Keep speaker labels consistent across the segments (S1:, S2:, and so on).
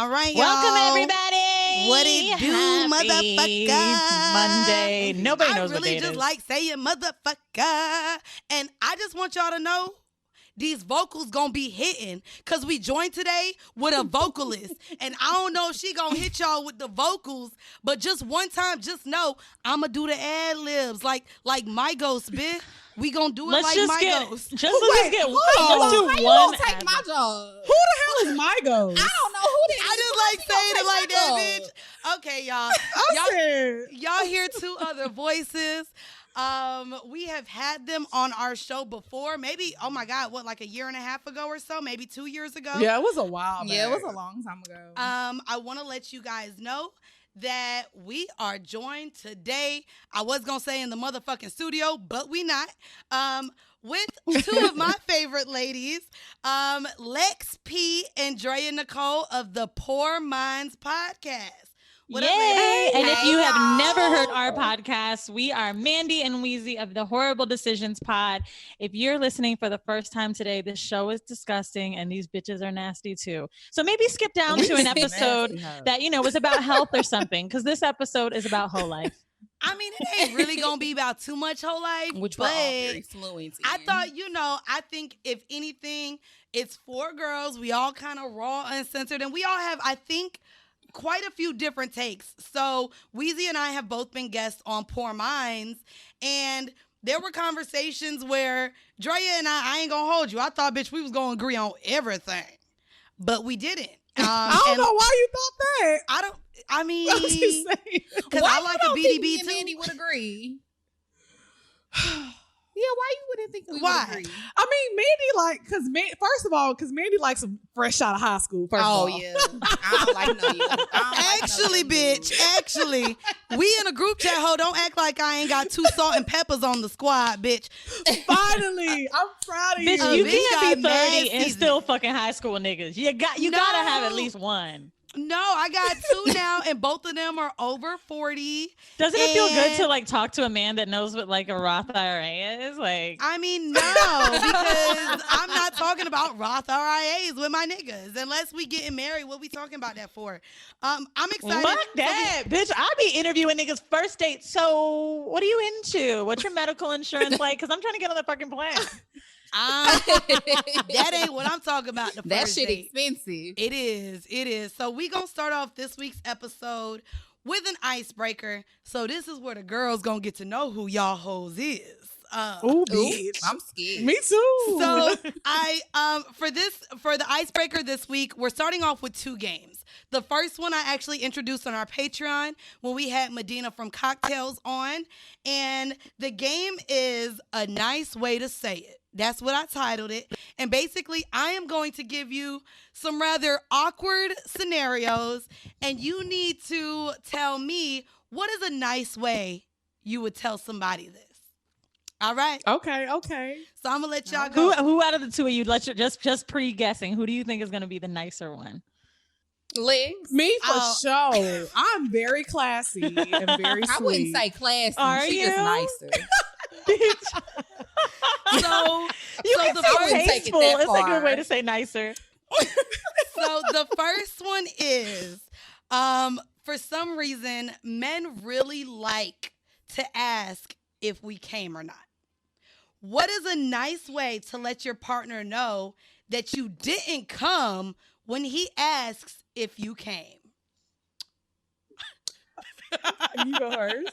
S1: All right, y'all.
S2: Welcome, everybody.
S1: What it do,
S2: Happy
S1: motherfucker?
S2: Monday. Nobody knows
S1: I
S2: what day
S1: really
S2: it
S1: just
S2: is.
S1: like saying motherfucker. And I just want y'all to know these vocals gonna be hitting because we joined today with a vocalist. And I don't know if she gonna hit y'all with the vocals, but just one time, just know I'ma do the ad libs like my ghost, bitch. We gonna do it
S2: Let's
S1: like
S2: just
S1: my
S2: get,
S1: ghost.
S2: just let's get,
S3: How
S2: do
S3: you
S2: one.
S3: gonna take my job?
S4: Who the hell is my ghost?
S3: I don't know who that
S1: I
S3: is.
S1: just
S3: How
S1: like
S3: she gonna
S1: saying it
S3: take
S1: like
S3: my
S1: that,
S3: job?
S1: bitch. Okay, y'all.
S4: I'm scared.
S1: Y'all hear two other voices. We have had them on our show before. Maybe, oh my God, what, like a year and a half ago or so? Maybe 2 years ago?
S4: Yeah, it was a while back.
S3: Yeah, it was a long time ago.
S1: I want to let you guys know that we are joined today. I was going to say in the motherfucking studio, but we not. With two of my favorite ladies, Lex P and Drea Nicolee of the Poor Minds Podcast. What
S2: Yay!
S1: up, ladies?
S2: And if you have
S3: y'all.
S2: never heard our podcast, we are Mandy and Wheezy of the Whoreible Decisions Pod. If you're listening for the first time today, this show is disgusting and these bitches are nasty too. So maybe skip down to an episode that, was about health or something, because this episode is about whole life.
S1: I mean, it ain't really going to be about too much whole life,
S3: Which we're
S1: but
S3: all very fluent in.
S1: I thought, I think if anything, it's four girls. We all kind of raw, uncensored, and we all have, I think, quite a few different takes. So Wheezy and I have both been guests on Poor Minds, and there were conversations where Drea and I ain't gonna hold you. I thought, bitch, we was gonna agree on everything, but we didn't.
S4: I don't know why you thought that.
S1: I mean,
S4: I'm just saying.
S1: because
S3: Why
S1: I
S3: you
S1: like
S3: don't
S1: a
S3: think me
S1: BDB
S3: and
S1: too.
S3: Mandy would agree? Yeah, why you wouldn't think we
S1: Why?
S3: would agree?
S4: I mean, Mandy first of all, because Mandy likes some fresh out of high school. First of all.
S3: Yeah. I don't like no you.
S1: Actually, bitch, actually, we in a group chat, ho, don't act like I ain't got 2 salt and peppers on the squad, bitch.
S4: Finally, I'm proud of you.
S2: Bitch, you
S1: bitch
S2: can't be
S1: got
S2: 30
S1: mad
S2: and
S1: seasoning.
S2: still fucking high school niggas. You gotta have at least one.
S1: No, I got 2 now, and both of them are over 40.
S2: Doesn't it feel good to
S1: And-
S2: like talk to a man that knows what like a Roth IRA is? Like,
S1: I mean, no, because I'm not talking about Roth RIAs with my niggas. Unless we getting married, what we talking about that for? I'm excited.
S2: fuck that, bitch. I be interviewing niggas first date. So what are you into? What's your medical insurance like? Because I'm trying to get on the fucking plan.
S1: That ain't what I'm talking about. The
S3: That
S1: first
S3: shit
S1: date.
S3: expensive.
S1: It is. So we gonna start off this week's episode with an icebreaker. So this is where the girls gonna get to know who y'all hoes is.
S4: Ooh,
S3: Ooh,
S4: bitch.
S3: I'm scared.
S4: Me too.
S1: So for the icebreaker this week, we're starting off with 2 games. The first one I actually introduced on our Patreon when we had Medina from Cocktails on, and the game is a nice way to say it. That's what I titled it. And basically, I am going to give you some rather awkward scenarios, and you need to tell me what is a nice way you would tell somebody this. All right?
S4: Okay.
S1: So I'm going to let y'all go.
S2: Who out of the two of you, just pre-guessing, who do you think is going to be the nicer one?
S3: Legs.
S4: Me for
S1: Oh.
S4: sure. I'm very classy and very sweet.
S3: I wouldn't say classy.
S2: Are
S3: She
S2: you?
S3: just nicer.
S1: So
S2: You
S1: So
S2: can
S1: the
S2: say
S1: first-
S3: take it
S2: tasteful.
S3: that
S2: It's a good
S3: far.
S2: way to say nicer.
S1: So the first one is, for some reason, men really like to ask if we came or not. What is a nice way to let your partner know that you didn't come when he asks if you came?
S4: You go first.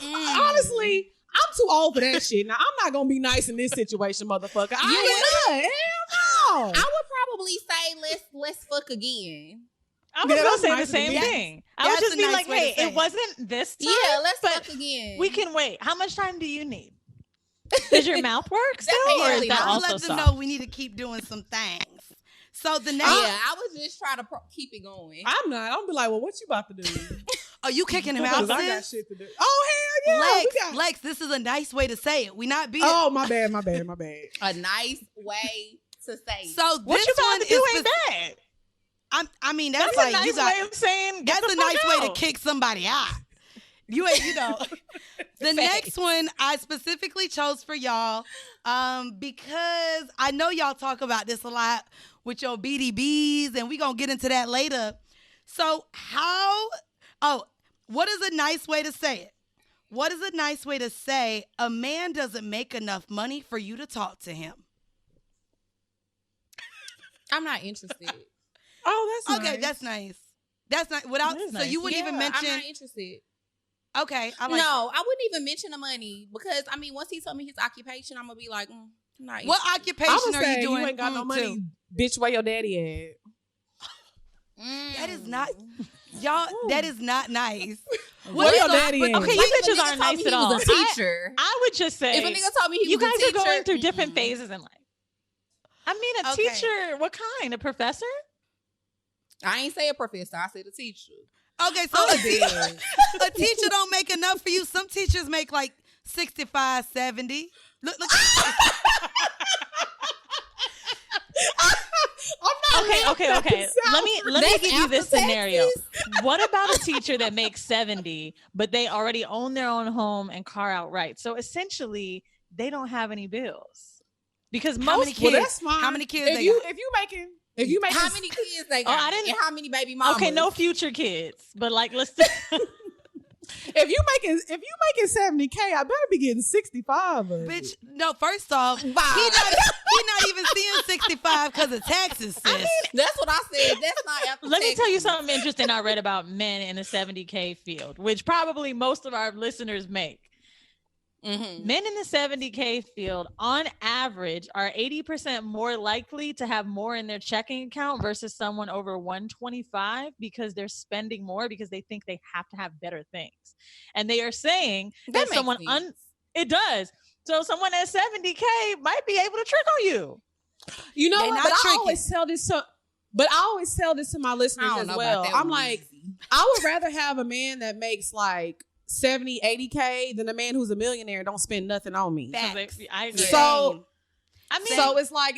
S4: Honestly, I'm too old for that shit. Now, I'm not going to be nice in this situation, motherfucker. I would not. Hell no.
S3: I would probably say let's fuck again.
S2: I was
S4: Yeah,
S2: gonna
S4: that's
S2: say
S4: nice
S2: the
S4: of
S2: same
S4: you.
S2: thing. I would
S1: That's
S2: just
S1: a
S2: be
S1: nice
S2: like,
S1: way to
S2: hey,
S1: say
S2: it
S1: it.
S2: wasn't this time.
S3: Yeah, let's
S2: but
S3: fuck again.
S2: we can wait. How much time do you need? Does your mouth work still, or is
S3: really
S2: that
S1: I'm gonna
S2: also
S1: let them
S2: soft?
S1: know we need to keep doing some things. So the next,
S3: Yeah, I was just trying to keep it going.
S4: I'm not. I'm be like, well, what you about to do?
S1: are you kicking him out,
S4: Because I got
S1: sis?
S4: shit to do. Oh, hell yeah. we got-
S1: Lex, this is a nice way to say it. We not being.
S4: Oh, my bad.
S3: A nice way to say.
S1: So
S2: What
S1: this
S2: you
S1: one
S2: about to do
S1: is
S2: ain't bad.
S1: I mean, that's
S2: That's
S1: like
S2: a nice
S1: you got.
S2: way of saying. Get
S1: That's
S2: the
S1: a nice
S2: fuck
S1: way to
S2: out.
S1: kick somebody out. You ain't, The next one I specifically chose for y'all because I know y'all talk about this a lot with your BDBs, and we're going to get into that later. So what is a nice way to say it? What is a nice way to say a man doesn't make enough money for you to talk to him?
S3: I'm not interested.
S4: Oh, that's
S1: okay.
S4: nice.
S1: That's nice. That's not without. So
S2: nice.
S1: you wouldn't even mention.
S3: I'm not interested.
S1: Okay, I like
S3: No, I wouldn't even mention the money because I mean, once he told me his occupation, I'm gonna be like, I'm not
S1: What
S3: interested.
S1: occupation are you doing?
S4: You ain't got no money,
S1: too?
S4: bitch. Where your daddy at?
S1: That is not, y'all. That is not nice.
S4: Where your daddy at?
S2: Okay, you bitches aren't nice at all.
S3: A teacher.
S2: I would just say,
S3: If a nigga told me he
S2: you
S3: was
S2: guys
S3: a teacher,
S2: are going through different phases in life. I mean, a
S1: Okay.
S2: teacher. What kind? A professor?
S3: I ain't say a professor. I said a teacher.
S1: Okay, so a teacher don't make enough for you. Some teachers make like 65, 70. Look.
S2: Okay. Let me
S3: That's
S2: give you this
S3: after
S2: scenario.
S3: taxes?
S2: What about a teacher that makes 70, but they already own their own home and car outright? So essentially, they don't have any bills because
S1: How many
S2: most
S1: kids?
S4: Well, that's fine.
S1: How many kids
S4: If
S1: they
S4: you
S1: got?
S4: if you making
S3: How many kids they got?
S2: I didn't-
S3: And how many baby mamas?
S2: okay, no future kids, but like let's.
S4: if you making 70K, I better be getting 65 of it.
S1: Bitch, no. First off, he
S3: Bye.
S1: not even seeing 65 because of taxes, sis.
S3: That's what I said. That's not after
S2: Let me
S3: taxes.
S2: tell you something interesting I read about men in the 70K field, which probably most of our listeners make.
S3: Mhm.
S2: Men in the 70K field, on average, are 80% more likely to have more in their checking account versus someone over 125 because they're spending more because they think they have to have better things. And they are saying that
S3: makes
S2: someone
S3: sense.
S2: it does. So someone at 70K might be able to trick on you.
S4: You know
S1: They
S4: what?
S1: not
S4: But I
S1: tricky.
S4: always tell this to my listeners
S3: I don't
S4: as
S3: know
S4: well.
S3: about that
S4: I'm
S3: one,
S4: like,
S3: Weezy.
S4: I would rather have a man that makes like 70, 80K than a man who's a millionaire and don't spend nothing on me.
S1: Facts.
S2: I agree.
S4: So
S2: I mean,
S4: so it's like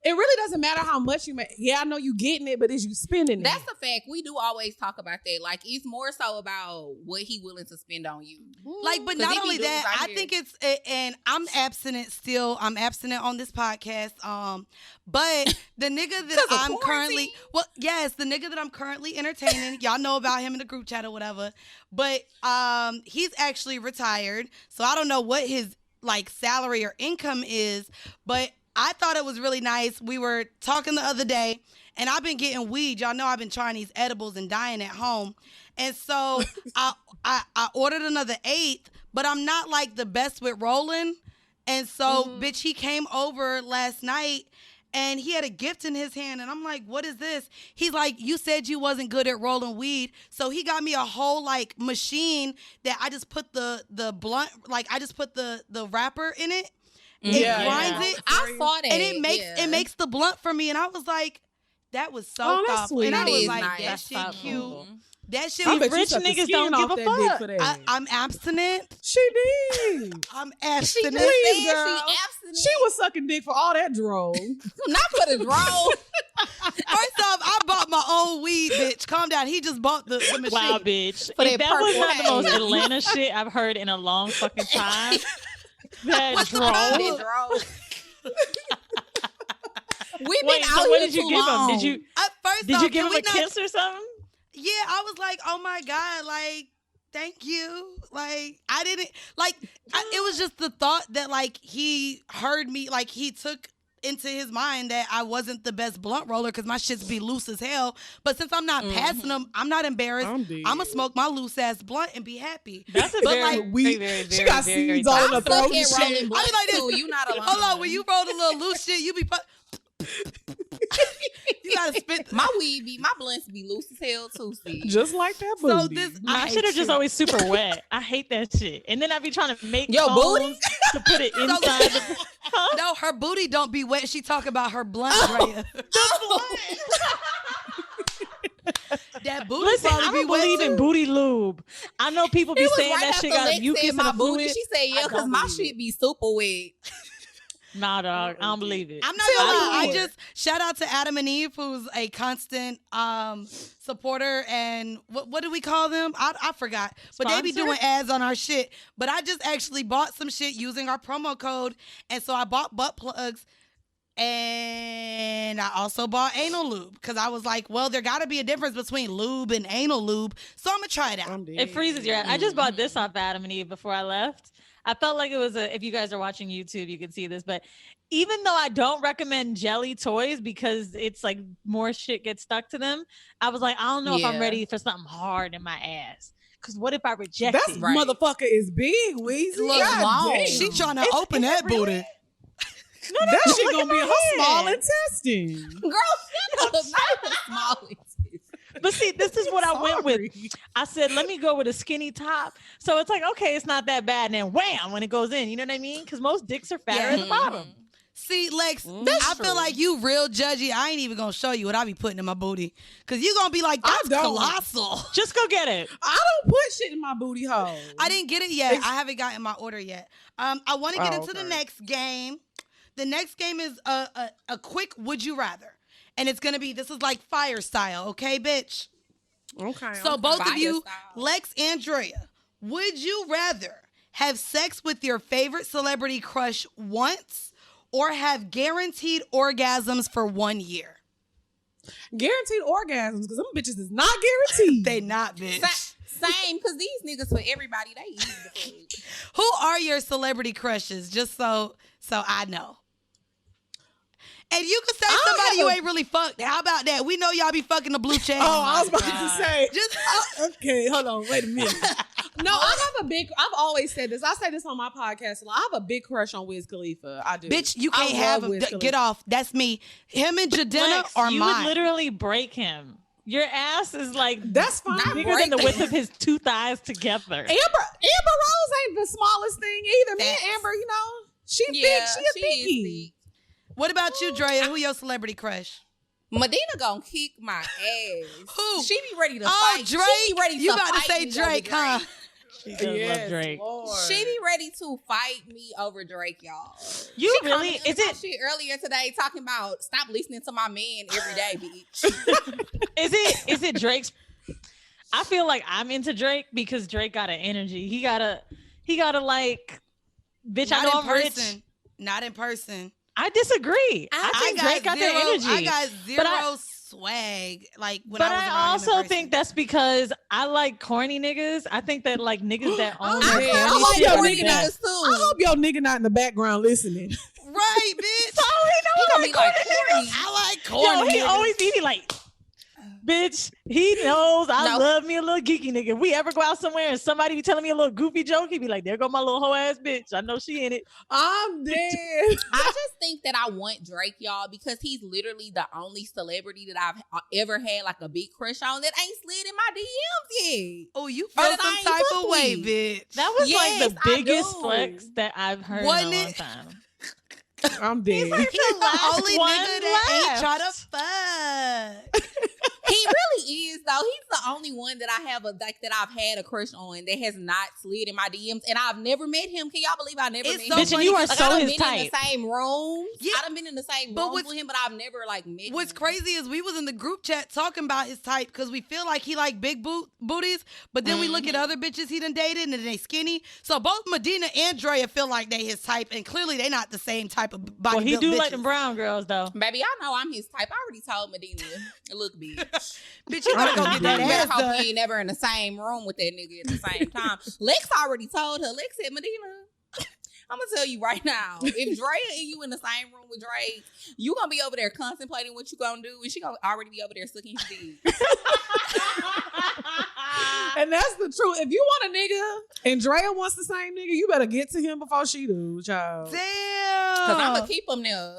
S4: it really doesn't matter how much you make. Yeah, I know you getting it, but is you spending it?
S3: That's a fact. We do always talk about that. Like, it's more so about what he willing to spend on you.
S1: Like, but
S3: 'Cause
S1: not
S3: it be
S1: only
S3: dudes
S1: that,
S3: out
S1: I
S3: here.
S1: think it's, and I'm abstinent still. I'm abstinent on this podcast. But the nigga that
S3: 'Cause of
S1: I'm currently,
S3: quarantine?
S1: well, yes, the nigga that I'm currently entertaining, y'all know about him in the group chat or whatever. But he's actually retired, so I don't know what his like salary or income is. But I thought it was really nice. We were talking the other day, and I've been getting weed. Y'all know I've been trying these edibles and dying at home. And so I ordered another eighth, but I'm not like the best with rolling. And so, bitch, he came over last night and he had a gift in his hand. And I'm like, what is this? He's like, you said you wasn't good at rolling weed. So he got me a whole like machine that I just put the blunt, like I just put the wrapper in it. It
S4: Yeah,
S1: grinds
S4: yeah.
S1: it.
S3: I saw that.
S1: And it makes the blunt for me. And I was like, that was so
S4: Oh, that's
S1: thoughtful.
S4: sweet.
S1: And I
S3: That
S1: was
S3: is
S1: like,
S3: nice.
S1: that
S2: That's
S1: shit
S2: thoughtful.
S1: cute. That shit
S4: I
S2: See,
S4: bet you
S2: rich
S4: sucked the
S2: niggas
S4: skin
S2: don't
S4: off
S2: give a
S4: that dick
S2: fuck.
S4: for that.
S1: I'm abstinent.
S4: She did.
S1: I'm
S3: She
S1: abstinent.
S3: just
S4: Please,
S3: said
S4: girl.
S3: she abstinent.
S4: She was sucking dick for all that drone.
S3: Not for the draw.
S1: First off, I bought my own weed, bitch. Calm down. He just bought the machine.
S2: wow, bitch.
S3: For
S2: If
S3: that
S2: that was
S3: purple
S2: not the most
S3: haze.
S2: Atlanta shit I've heard in a long fucking time. That
S1: What's the
S2: drove.
S1: problem?
S3: That draw. We've been
S2: Wait,
S3: out
S2: so what
S3: here
S2: did you
S3: too
S2: give him?
S3: long.
S2: Did you
S1: First
S2: did
S1: off,
S2: you give
S1: can
S2: him
S1: we
S2: a
S1: not-
S2: kiss or something?
S1: Yeah, I was like, oh my God, like, thank you. Like, I didn't, like, it was just the thought that, like, he heard me, like, he took into his mind that I wasn't the best blunt roller because my shits be loose as hell. But since I'm not passing them, I'm not embarrassed.
S4: I'm dead.
S1: I'm going to smoke my loose ass blunt and be happy.
S2: That's a
S1: But,
S2: very,
S1: like,
S2: very, very,
S4: she got
S2: very, very
S4: seeds all in
S2: thoughtful.
S4: her throat.
S3: Fucking
S4: and shit.
S3: rolling
S1: I
S3: blunts
S1: be like this.
S3: too. You not alone.
S1: Hold on, when you roll the little loose shit, you be you gotta spit.
S3: My blunts be loose as hell too, see.
S4: Just like that
S1: So
S4: booty.
S1: this,
S2: My
S1: I
S2: shit are
S1: hate
S2: just
S1: you.
S2: always super wet. I hate that shit. And then I be trying to make
S3: Yo,
S2: cones
S3: booty?
S2: to put it inside the huh?
S1: No, her booty don't be wet. She talk about her blunt right here. That booty
S2: Listen,
S1: probably
S2: I
S1: be
S2: don't
S1: wet
S2: believe in
S1: too.
S2: booty lube. I know people be
S3: It was
S2: saying
S3: right
S2: that
S3: after
S2: shit got
S3: Lex
S2: a mucus
S3: said
S2: and
S3: my
S2: a fluid.
S3: booty. She said, yeah,
S4: I
S3: because
S4: don't
S3: my
S4: believe
S3: shit be super wet.
S2: Nah, dog. I don't believe it.
S1: I'm not gonna lie. I
S4: more.
S1: just shout out to Adam and Eve, who's a constant supporter, and what do we call them? I forgot. But they be
S2: Sponsor?
S1: doing ads on our shit. But I just actually bought some shit using our promo code, and so I bought butt plugs. And I also bought anal lube because I was like, well, there got to be a difference between lube and anal lube. So I'm going to try it out.
S2: It freezes your ass. I just bought this off Adam and Eve before I left. I felt like it was if you guys are watching YouTube, you can see this. But even though I don't recommend jelly toys because it's like more shit gets stuck to them, I was like, I don't know if I'm ready for something hard in my ass. Because what if I reject
S4: That
S2: it?
S4: motherfucker is big, Weezy. God
S1: She
S4: damn.
S1: trying to open that
S2: really?
S1: booty.
S2: No,
S4: That
S2: look
S4: shit
S2: at
S4: gonna be
S2: my
S4: in her small
S2: head.
S4: intestine.
S3: Girl, shut up. Not the smallest.
S2: But see, this is what I went with. I said, let me go with a skinny top. So it's like, okay, it's not that bad. And then wham, when it goes in, you know what I mean? Because most dicks are fatter at the bottom.
S1: See, Lex, I feel like you real judgy. I ain't even going to show you what I be putting in my booty. Because you going to be like, that's
S4: don't.
S1: colossal.
S2: Just go get it.
S4: I don't put shit in my booty hole.
S1: I didn't get it yet. I haven't gotten my order yet. I want to get into the
S4: okay.
S1: next game. The next game is a quick would you rather. And it's going to be, this is like fire style, okay, bitch?
S4: Okay.
S1: So both of
S3: Fire
S1: you,
S3: style.
S1: Lex and Drea, would you rather have sex with your favorite celebrity crush once or have guaranteed orgasms for 1 year?
S4: Guaranteed orgasms, because them bitches is not guaranteed.
S1: They not, bitch.
S3: Same, because these niggas for everybody, they easy to fuck.
S1: Who are your celebrity crushes? Just so I know. And you could say somebody you ain't really fucked. How about that? We know y'all be fucking the blue check.
S4: Oh, I was about to say.
S1: Just
S4: Okay, hold on. Wait a minute. No, I've always said this. I say this on my podcast a lot. I have a big crush on Wiz Khalifa. I do.
S1: bitch, you
S4: I
S1: can't have
S4: love
S1: him.
S4: Wiz Khalifa.
S1: Get off. That's me. Him and Jadena
S2: Lex,
S1: are
S2: you
S1: mine.
S2: would literally break him. Your ass is like
S4: That's fine.
S3: Not
S2: bigger than the
S3: break
S2: width of his two thighs together.
S4: Amber Rose ain't the smallest thing either. Me
S1: Facts.
S4: and Amber, you know, she
S3: Yeah,
S4: thick. She a
S3: she is
S4: thickie.
S1: What about you, Drea? Who your celebrity crush?
S3: Medina gonna kick my ass.
S1: Who?
S3: She be ready to
S1: Oh,
S3: fight.
S1: Drake.
S3: She be ready
S1: You
S3: to
S1: about to
S3: fight
S1: say
S3: me
S1: Drake,
S3: over
S1: huh?
S2: She does love Drake.
S4: Lord.
S3: She be ready to fight me over Drake, y'all.
S2: You
S3: She
S2: really?
S3: commented
S2: Is
S3: on
S2: it?
S3: shit earlier today talking about stop listening to my man every day, bitch.
S2: Is it Drake's? I feel like I'm into Drake because Drake got an energy. He gotta like, bitch. I know
S1: Not
S2: I'm
S1: in
S2: rich.
S1: person. Not in person.
S2: I disagree. I think Drake got
S1: zero,
S2: the energy.
S1: I got zero
S2: I-
S1: swag. Like when
S2: But
S1: I was
S2: I
S1: around him in
S2: also
S1: person.
S2: think that's because I like corny niggas. I think that like niggas that own
S4: I
S2: their
S4: like
S2: corny
S4: your
S2: shit are
S4: nigga
S2: the
S4: that-
S2: best.
S3: too.
S4: I hope your nigga not in the background listening.
S1: right, bitch.
S2: Oh,
S3: He gonna be like corny.
S1: I like
S2: Yo,
S1: corny.
S2: he
S1: niggas.
S2: always be like, bitch, he knows I
S3: No.
S2: love me a little geeky nigga. If we ever go out somewhere and somebody be telling me a little goofy joke, he be like, there go my little hoe ass bitch. I know she in it.
S4: I'm dead.
S3: I just think that I want Drake, y'all, because he's literally the only celebrity that I've ever had like a big crush on that ain't slid in my DMs yet.
S1: Oh, you
S3: Or
S1: feel
S3: that I
S1: some
S3: ain't
S1: type
S3: fuck
S1: of way,
S3: with.
S1: bitch.
S2: That was like
S3: Yes,
S2: the
S3: I
S2: biggest
S3: do.
S2: flex that I've heard
S1: Wasn't
S2: in a long
S1: it?
S2: time.
S4: I'm dead.
S1: He's the
S2: last
S1: only
S2: one
S1: nigga that ain't try
S2: left.
S1: to fuck.
S3: He really is, though. He's the only one that I have that I've had a crush on that has not slid in my DMs, and I've never met him. Can y'all believe I never
S1: It's
S3: met
S1: so
S3: him?
S2: Bitch, and you are
S3: Like,
S2: so
S3: I done
S2: his
S3: been
S2: type.
S3: in the same rooms.
S1: Yeah.
S3: I done been in the same
S1: But
S3: rooms
S1: what's-
S3: with him, but I've never like met
S1: What's
S3: him.
S1: crazy is we was in the group chat talking about his type because we feel like he like big booties, but then we look at other bitches he done dated and they skinny. So both Medina and Drea feel like they his type, and clearly they not the same type of body.
S2: Well, he do like
S1: bitches.
S2: them brown girls though.
S3: Baby, I know I'm his type. I already told Medina, look, bitch.
S1: Bitch, you gotta go get that
S3: You
S1: ass
S3: better hope
S1: done.
S3: you ain't never in the same room with that nigga at the same time. Lex already told her. Lex said, Medina, I'm gonna tell you right now, if Drea and you in the same room with Drake, you gonna be over there contemplating what you gonna do, and she gonna already be over there sucking his dick.
S4: And that's the truth. If you want a nigga and Drea wants the same nigga, you better get to him before she do, child.
S3: Cause
S1: Damn.
S3: I'm gonna keep him there.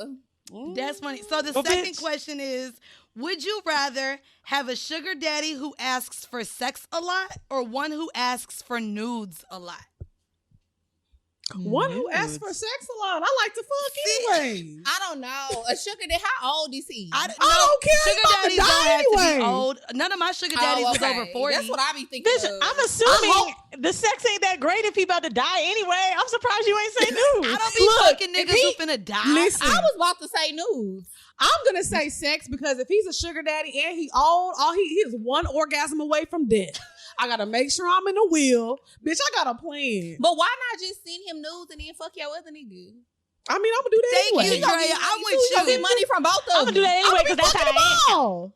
S1: That's funny. So the
S2: Well,
S1: second
S2: bitch.
S1: question is, would you rather have a sugar daddy who asks for sex a lot or one who asks for nudes a lot?
S4: One who asks for sex a lot. I like to fuck anyway.
S3: I don't know. A sugar daddy, how old is he?
S4: I don't care.
S1: Sugar daddies don't have to be old. None of my sugar daddies was over 40.
S3: That's what I be thinking.
S2: Bitch, I'm assuming the sex ain't that great if he about to die anyway. I'm surprised you ain't say news.
S1: I don't be fucking niggas who finna die.
S4: Listen,
S3: I was about to say news.
S4: I'm gonna say sex because if he's a sugar daddy and he old, he is one orgasm away from death. I gotta make sure I'm in the wheel. Bitch, I got a plan.
S3: But why not just send him nudes and then fuck your other nigga?
S4: I mean, I'm gonna do that
S1: Thank
S4: anyway.
S1: you, Drea. I'm with
S3: You
S1: you.
S3: get money from both of them.
S2: I'm gonna do that anyway because that's how I am.
S4: all.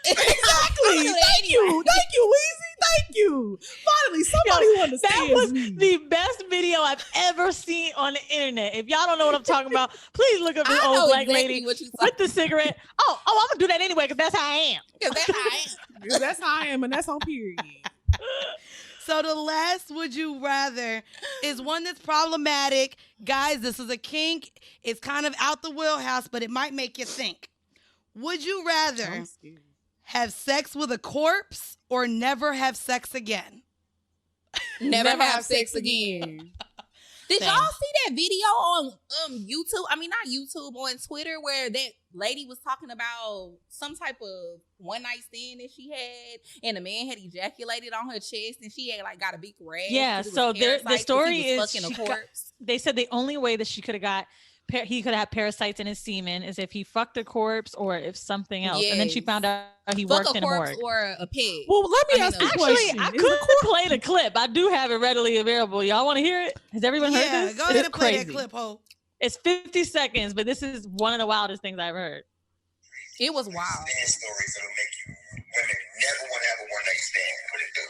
S4: Exactly. Thank you. Thank you, Weezy. Thank you. Finally, somebody who understands
S2: That was
S4: me.
S2: the best video I've ever seen on the internet. If y'all don't know what I'm talking about, please look up this old black lady with the cigarette. Oh, I'm gonna do that anyway because that's how I am.
S3: Because that's how I am.
S4: Yeah, that's how I am, and that's on period.
S1: So the last would you rather is one that's problematic. Guys, this is a kink. It's kind of out the wheelhouse, but it might make you think. Would you rather have sex with a corpse or never have sex again?
S3: Never have sex again. Did y'all see that video on YouTube? I mean, not YouTube, on Twitter, where that lady was talking about some type of one night stand that she had, and a man had ejaculated on her chest, and she had like got a big rag.
S2: Yeah. So the story is,
S3: fucking a corpse.
S2: they said the only way that she could have got. He could have parasites in his semen is if he fucked a corpse or if something else. Yes. And then she found out he worked in a morgue.
S3: Or a pig.
S4: Well, let me ask you a question.
S2: Actually, I could play the clip. I do have it readily available. Y'all want to hear it? Has everyone heard this?
S1: Yeah, go ahead and play that clip, Ho.
S2: It's 50 seconds, but this is one of the wildest things I've heard.
S3: It was wild.
S5: Stories that'll make you women never want to have a one night stand, but it do.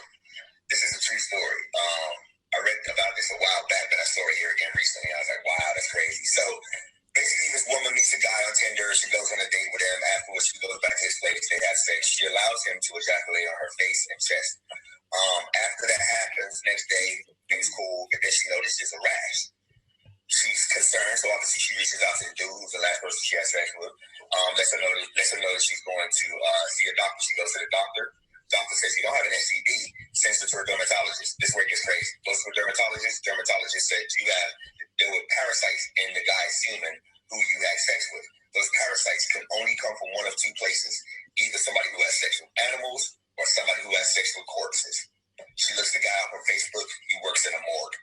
S5: This is a true story. I read about this a while back, but I saw it here again recently. I was like, wow, that's crazy. So basically, this woman meets a guy on Tinder. She goes on a date with him. Afterwards, she goes back to his place. They have sex. She allows him to ejaculate on her face and chest. After that happens, next day, things cool, but then she notices a rash. She's concerned, so obviously she reaches out to the dude who's the last person she has sex with. Lets her know that she's going to see a doctor. She goes to the doctor. Doctor says you don't have an STD. Sends her to a dermatologist. This is where it gets crazy. Goes to a dermatologist. Dermatologist said there were parasites in the guy's semen who you had sex with. Those parasites can only come from one of two places: either somebody who has sex with animals or somebody who has sex with corpses. She looks the guy up on Facebook. He works in a morgue.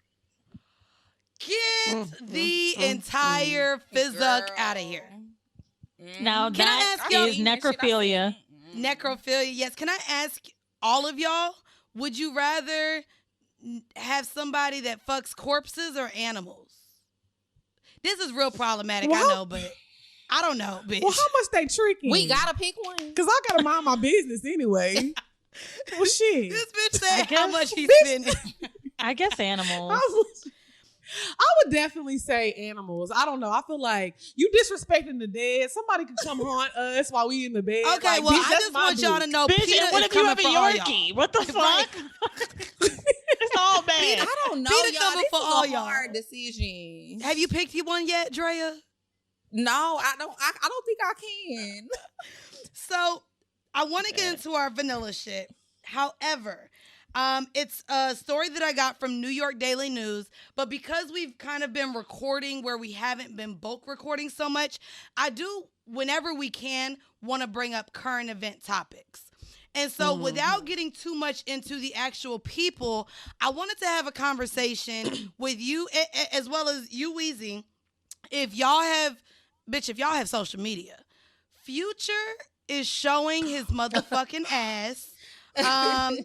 S1: Get the entire fizzuck out of here.
S2: Now
S1: Can I
S2: that
S1: ask y'all-
S2: is necrophilia.
S1: Necrophilia, yes. Can I ask all of y'all, would you rather have somebody that fucks corpses or animals? This is real problematic, I know, but I don't know, bitch.
S4: Well, how much they tricking?
S3: We gotta pick one.
S4: Because I gotta mind my business anyway. Well, shit.
S1: This bitch said how much he's spending.
S2: I guess animals.
S4: I would definitely say animals. I don't know. I feel like you disrespecting the dead. Somebody could come haunt us while we in the bed.
S1: Okay,
S4: like,
S1: well,
S4: bitch,
S1: I
S4: that's
S1: just
S4: my
S1: want y'all to
S4: boo.
S1: know,
S2: Bitch,
S1: PETA
S2: and what
S1: is
S2: if you
S1: coming
S2: have a
S1: for all
S2: Yorkie?
S1: y'all.
S2: What the fuck? It's all bad.
S3: I don't know,
S1: PETA
S3: y'all.
S1: coming
S3: This
S1: for
S3: is
S1: all
S3: a
S1: y'all.
S3: hard decision.
S1: Have you picked you one yet, Drea?
S3: No, I don't. I don't think I can.
S1: So I want to get into our vanilla shit. However, it's a story that I got from New York Daily News, but because we've kind of been recording where we haven't been bulk recording so much, I do, whenever we can, want to bring up current event topics. And so without getting too much into the actual people, I wanted to have a conversation with you as well as you, Weezy. If y'all have social media, Future is showing his motherfucking ass.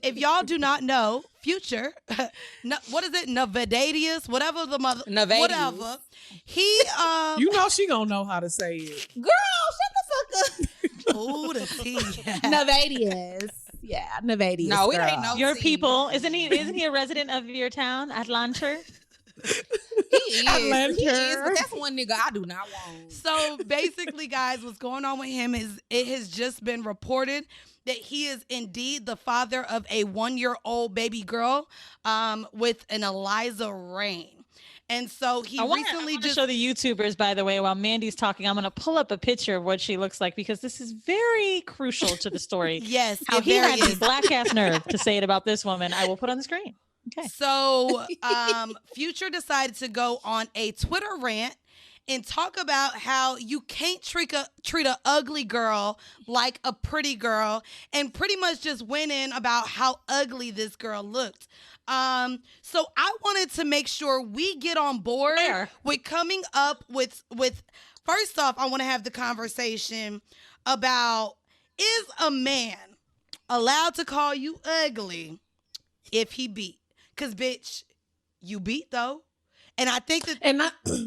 S1: If y'all do not know, Future, what is it? Navadius, whatever the mother,
S3: Navadius.
S1: whatever. He,
S4: You know she gonna know how to say it.
S3: Girl, shut the fuck up.
S1: ooh, the tea.
S3: Navadius. Yeah, Navadius. No, it ain't no
S2: Your
S3: tea.
S2: people, isn't he a resident of your town, Atlanta?
S3: He is, but that's one nigga I do not want.
S1: So basically, guys, what's going on with him is it has just been reported that he is indeed the father of a 1-year-old baby girl with an Eliza Rain. And so he recently just
S2: show the YouTubers, by the way, while Mandy's talking, I'm going to pull up a picture of what she looks like because this is very crucial to the story.
S1: Yes,
S2: How
S1: it
S2: he
S1: very
S2: had the
S1: is.
S2: black ass nerve to say it about this woman, I will put on the screen. Okay.
S1: So Future decided to go on a Twitter rant and talk about how you can't treat a ugly girl like a pretty girl, and pretty much just went in about how ugly this girl looked. So I wanted to make sure we get on board with coming up with first off, I want to have the conversation about, is a man allowed to call you ugly if he beat? Because, bitch, you beat, though. And I think that...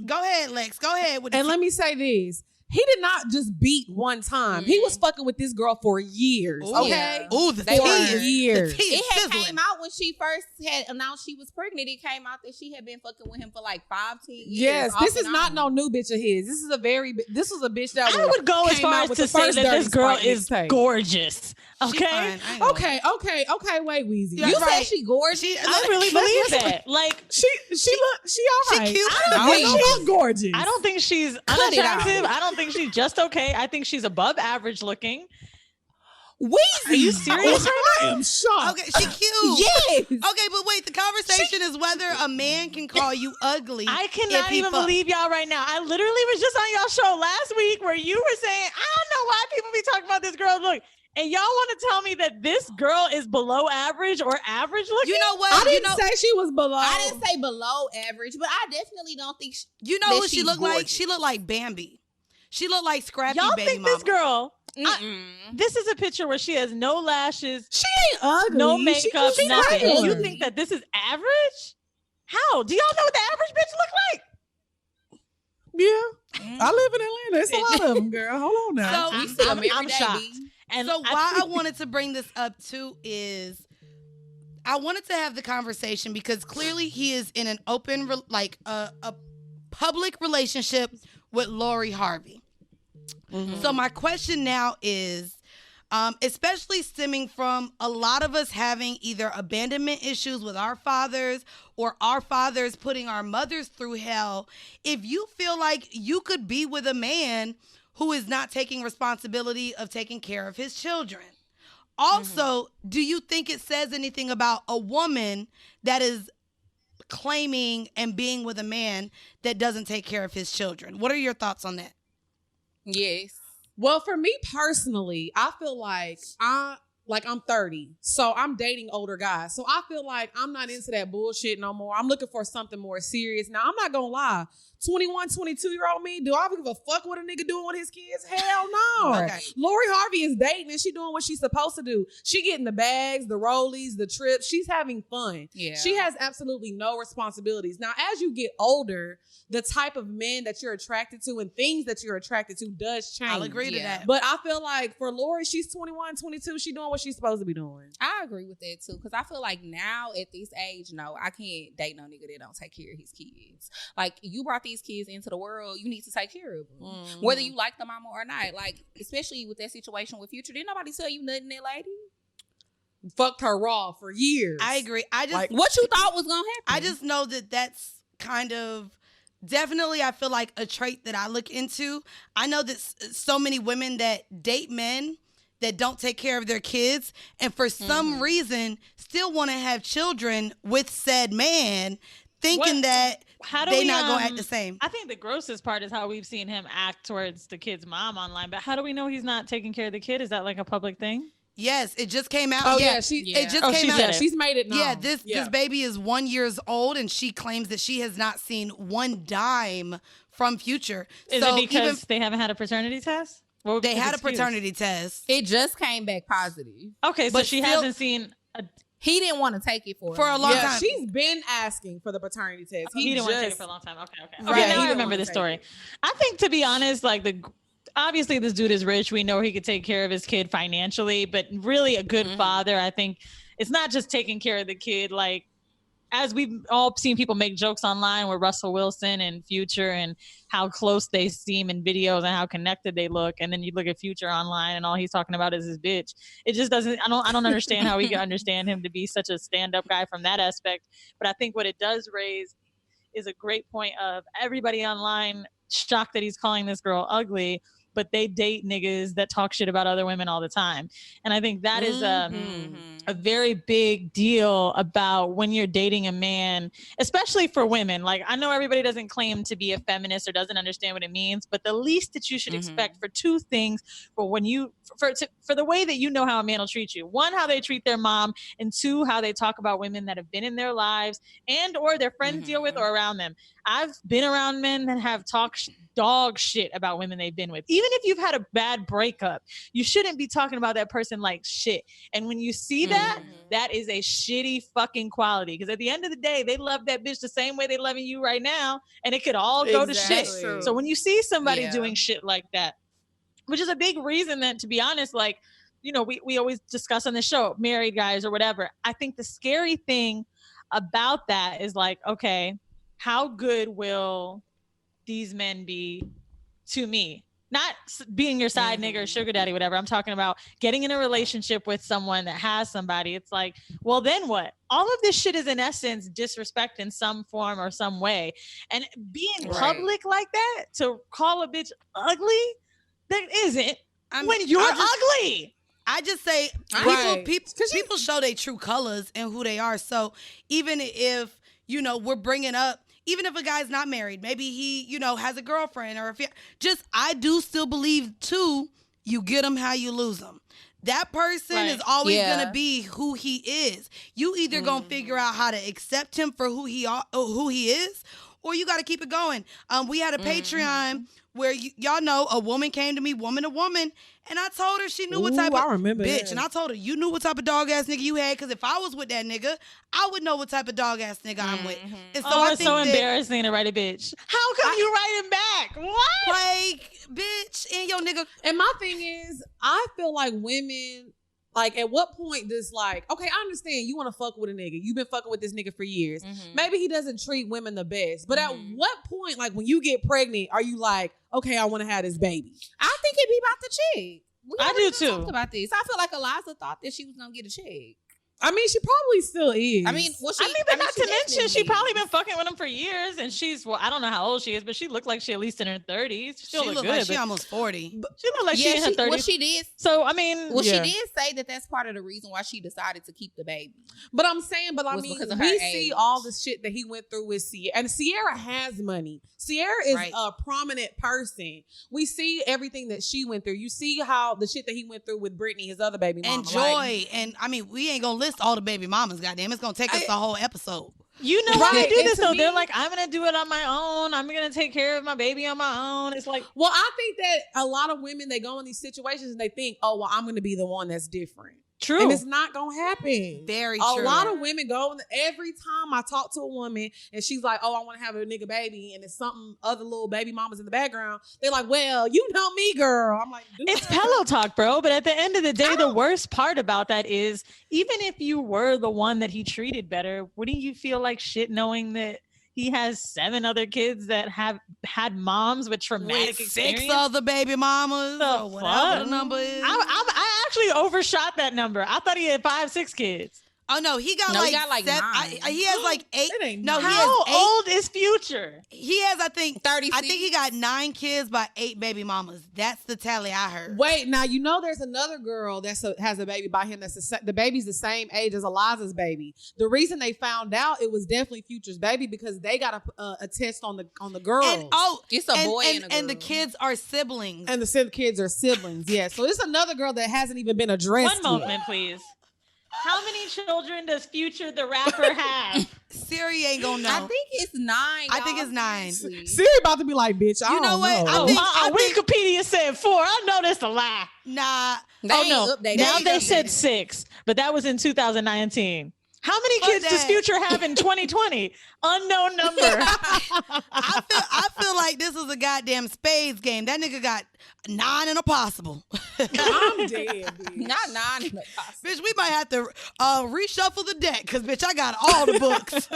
S1: go ahead, Lex. Go ahead.
S4: Let me say this. He did not just beat one time. He was fucking with this girl for years.
S1: Ooh,
S4: okay?
S1: Ooh, the
S4: years.
S3: It had came out when she first had announced she was pregnant. It came out that she had been fucking with him for like 5-10 years.
S4: Yes, this is not no new bitch of his. This was a bitch that
S2: I would go as far as to say that this girl is gorgeous. Okay.
S4: Okay. Wait, Weezy.
S3: You said she gorgeous.
S2: I really believe that. Like
S4: she all right.
S1: She cute.
S4: I don't think she's gorgeous.
S2: I don't think she's unattractive. I don't think she's just okay. I think she's above average looking.
S3: Weezy.
S2: Are you serious right now?
S4: I am shocked.
S1: Okay, she cute.
S3: Yes.
S1: Okay, but wait, the conversation is whether a man can call you ugly.
S2: I cannot even believe y'all right now. I literally was just on y'all show last week where you were saying, I don't know why people be talking about this girl look. And y'all want to tell me that this girl is below average or average looking?
S1: You know what?
S4: I didn't say she was below.
S3: I didn't say below average, but I definitely don't think
S1: you know who she looked like? She looked like Bambi. She looked like Scrappy
S2: y'all
S1: baby
S2: think
S1: mama.
S2: this girl... this is a picture where she has no lashes.
S4: She ain't ugly.
S2: No makeup,
S4: She's
S2: nothing.
S4: regular.
S2: And you think that this is average? How? Do y'all know what the average bitch look like?
S4: Yeah. I live in Atlanta. It's a lot of them, girl. Hold on now.
S1: So
S2: I'm shocked. And
S1: so why I wanted to bring this up too is I wanted to have the conversation because clearly he is in an open, a public relationship with Lori Harvey. Mm-hmm. So my question now is, especially stemming from a lot of us having either abandonment issues with our fathers or our fathers putting our mothers through hell, if you feel like you could be with a man who is not taking responsibility of taking care of his children. Also, do you think it says anything about a woman that is claiming and being with a man that doesn't take care of his children? What are your thoughts on that?
S3: Yes.
S4: Well, for me personally, I feel like I'm 30, so I'm dating older guys. So I feel like I'm not into that bullshit no more. I'm looking for something more serious. Now, I'm not gonna lie. 21, 22-year-old me, do I give a fuck what a nigga doing with his kids? Hell no.
S1: Okay.
S4: Lori Harvey is dating and she doing what she's supposed to do. She getting the bags, the rollies, the trips. She's having fun.
S3: Yeah.
S4: She has absolutely no responsibilities. Now, as you get older, the type of men that you're attracted to and things that you're attracted to does change.
S1: I'll agree to that.
S4: But I feel like for Lori, she's 21, 22. She doing what she's supposed to be doing.
S3: I agree with that too, because I feel like now at this age, no, I can't date no nigga that don't take care of his kids. Like, you brought these kids into the world, you need to take care of them, whether you like the mama or not. Like, especially with that situation with Future, didn't nobody tell you nothing, that lady?
S4: Fucked her raw for years.
S1: I agree.
S3: What you thought was gonna happen?
S1: I just know that that's kind of definitely, I feel like, a trait that I look into. I know that so many women that date men that don't take care of their kids and for some reason still want to have children with said man, thinking that they not going to act the same.
S2: I think the grossest part is how we've seen him act towards the kid's mom online. But how do we know he's not taking care of the kid? Is that like a public thing?
S1: Yes, it just came out.
S4: Oh,
S1: yeah,
S4: it
S1: just came out.
S4: She's made it known.
S1: Yeah, this baby is 1 year old, and she claims that she has not seen one dime from Future.
S2: Is it because they haven't had a paternity test?
S1: They had a paternity test.
S3: It just came back positive.
S2: Okay, so she hasn't seen
S3: He didn't want to take it for
S1: a long time.
S4: She's been asking for the paternity test.
S2: He didn't want to take it for a long time. Okay.
S1: Right.
S2: Okay, now I remember this story. I think, to be honest, obviously this dude is rich. We know he could take care of his kid financially, but really a good father. I think it's not just taking care of the kid. Like, as we've all seen people make jokes online with Russell Wilson and Future and how close they seem in videos and how connected they look. And then you look at Future online and all he's talking about is his bitch. It just doesn't, I don't understand how we can understand him to be such a stand-up guy from that aspect. But I think what it does raise is a great point of everybody online shocked that he's calling this girl ugly, but they date niggas that talk shit about other women all the time. And I think that is a very big deal about when you're dating a man, especially for women. Like, I know everybody doesn't claim to be a feminist or doesn't understand what it means, but the least that you should expect for two things for when you, for the way that you know how a man will treat you. One, how they treat their mom, and two, how they talk about women that have been in their lives and or their friends deal with or around them. I've been around men that have talked dog shit about women they've been with. Even if you've had a bad breakup, you shouldn't be talking about that person like shit. And when you see that, that is a shitty fucking quality. Because at the end of the day, they love that bitch the same way they loving you right now, and it could all go to shit. So when you see somebody doing shit like that, which is a big reason that, to be honest, like, you know, we always discuss on the show, married guys or whatever. I think the scary thing about that is like, okay, how good will these men be to me? Not being your side nigga or sugar daddy, whatever. I'm talking about getting in a relationship with someone that has somebody. It's like, well, then what? All of this shit is in essence disrespect in some form or some way. And being public like that, to call a bitch ugly, that isn't when you're ugly.
S1: I just say people show their true colors and who they are. So even if, you know, we're bringing up, even if a guy's not married, maybe he, you know, has a girlfriend, or if I do still believe too, you get him how you lose him. That person is always going to be who he is. You either going to figure out how to accept him for who he is, or you got to keep it going. We had a Patreon where y'all know a woman came to me, woman to woman, and I told her she knew what type of bitch. And I told her, you knew what type of dog ass nigga you had, because if I was with that nigga, I would know what type of dog ass nigga I'm with. And so I think
S2: it's so embarrassing to write a bitch. How come you write him back? What?
S1: Like, bitch, and your nigga.
S4: And my thing is, I feel like women, like, at what point does, like, okay, I understand you want to fuck with a nigga. You've been fucking with this nigga for years. Maybe he doesn't treat women the best. But at what point, like, when you get pregnant, are you like, okay, I want to have this baby?
S3: I think it'd be about the chick.
S2: I do too.
S3: Talked about this. I feel like Eliza thought that she was gonna get a chick.
S4: I mean, she probably still is.
S3: I mean, well,
S2: but not to mention, she probably been fucking with him for years, and she's, well, I don't know how old she is, but she looked like she at least in her 30s. She look good.
S1: Like she almost 40.
S2: She looked like she in her 30s.
S3: Well, she did.
S2: So, I mean,
S3: she did say that that's part of the reason why she decided to keep the baby.
S4: But I'm saying, I mean, we see all the shit that he went through with Sierra, and Sierra has money. Sierra is a prominent person. We see everything that she went through. You see how the shit that he went through with Brittany, his other baby mama.
S1: And Joy, and I mean, we ain't gonna list all the baby mamas. Goddamn, it's gonna take us the whole episode.
S2: You know why they do this though? They're like, I'm gonna do it on my own. I'm gonna take care of my baby on my own. It's like,
S4: well, I think that a lot of women, they go in these situations and they think, oh, well, I'm gonna be the one that's different.
S2: True.
S4: And it's not gonna happen.
S1: Very true.
S4: A lot of women go, every time I talk to a woman and she's like, oh, I want to have a nigga baby, and it's something other little baby mamas in the background, they're like, well, you know me, girl. I'm like,
S2: it's pillow talk, bro. But at the end of the day, the worst part about that is, even if you were the one that he treated better, wouldn't you feel like shit knowing that he has 7 other kids that have had moms with traumatic experience?
S1: 6 other baby mamas, or whatever the number is.
S2: I actually overshot that number. I thought he had 5, 6 kids.
S1: Oh no, he got
S3: 9.
S1: He has like 8. No,
S2: how old is Future?
S1: He has, I think,
S3: 36.
S1: I think he got 9 kids by 8 baby mamas. That's the tally I heard.
S4: Wait, now you know there's another girl that has a baby by him. The baby's the same age as Eliza's baby. The reason they found out it was definitely Future's baby because they got a test on the girl.
S1: And,
S3: it's a boy and a girl.
S1: And the kids are siblings.
S4: And the kids are siblings. Yeah, so it's another girl that hasn't even been addressed.
S2: One moment, please. How many children does Future the rapper have?
S1: Siri ain't gonna know.
S3: I think it's 9.
S1: I think it's 9.
S4: Siri about to be like, bitch, I don't know.
S1: I think
S2: Wikipedia said 4. I know that's a lie.
S1: Nah.
S2: Now they said 6, but that was in 2019. How many kids does Future have in 2020? Unknown number.
S1: I feel like this is a goddamn spades game. That nigga got 9 and a possible.
S4: I'm dead, bitch.
S3: Not 9 and a possible.
S1: Bitch, we might have to reshuffle the deck because, bitch, I got all the books.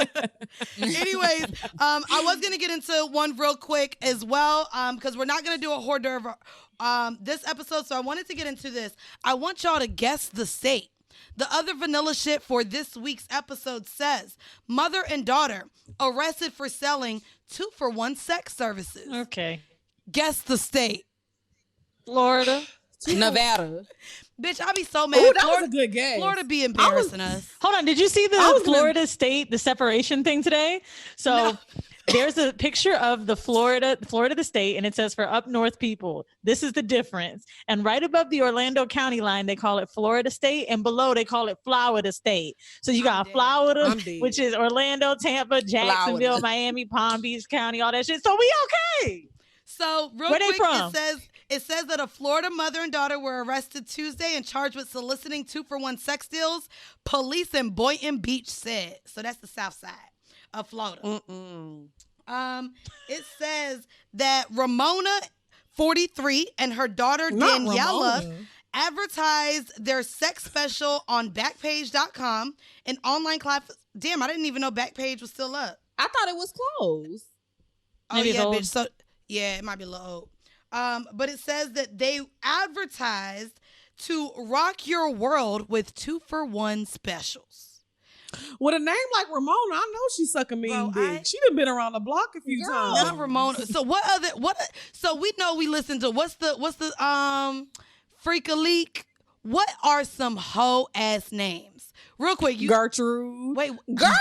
S1: Anyways, I was going to get into one real quick as well because we're not going to do a hors d'oeuvre this episode, so I wanted to get into this. I want y'all to guess the state. The other vanilla shit for this week's episode says, mother and daughter arrested for selling 2-for-1 sex services.
S2: Okay.
S1: Guess the state.
S2: Florida.
S3: Nevada.
S1: Bitch, I'd be so mad.
S4: Oh, that
S1: Florida,
S4: was a good guess.
S1: Florida be embarrassing us.
S2: Hold on, did you see the Florida state, the separation thing today? So there's a picture of the Florida the state, and it says for up north people, this is the difference. And right above the Orlando County line, they call it Florida State, and below they call it Florida State. So you got Florida, which is Orlando, Tampa, Jacksonville, Miami, Palm Beach County, all that shit. So we okay.
S1: So real
S2: Where
S1: quick,
S2: they from?
S1: It says that a Florida mother and daughter were arrested Tuesday and charged with soliciting 2-for-1 sex deals. Police in Boynton Beach said. So that's the south side of Florida. It says that Ramona, 43, and her daughter Daniela advertised their sex special on Backpage.com, an online class. Damn, I didn't even know Backpage was still up.
S3: I thought it was closed.
S1: Oh, yeah, bitch. So, yeah, it might be a little old. But it says that they advertised to rock your world with 2-for-1 specials.
S4: With a name like Ramona, I know she's sucking mean dick. She done been around the block a few times.
S1: Not Ramona. So so we know we listen to what's the Freak a Leak? What are some hoe ass names? Real quick,
S4: Gertrude.
S1: Wait,
S3: Gertrude.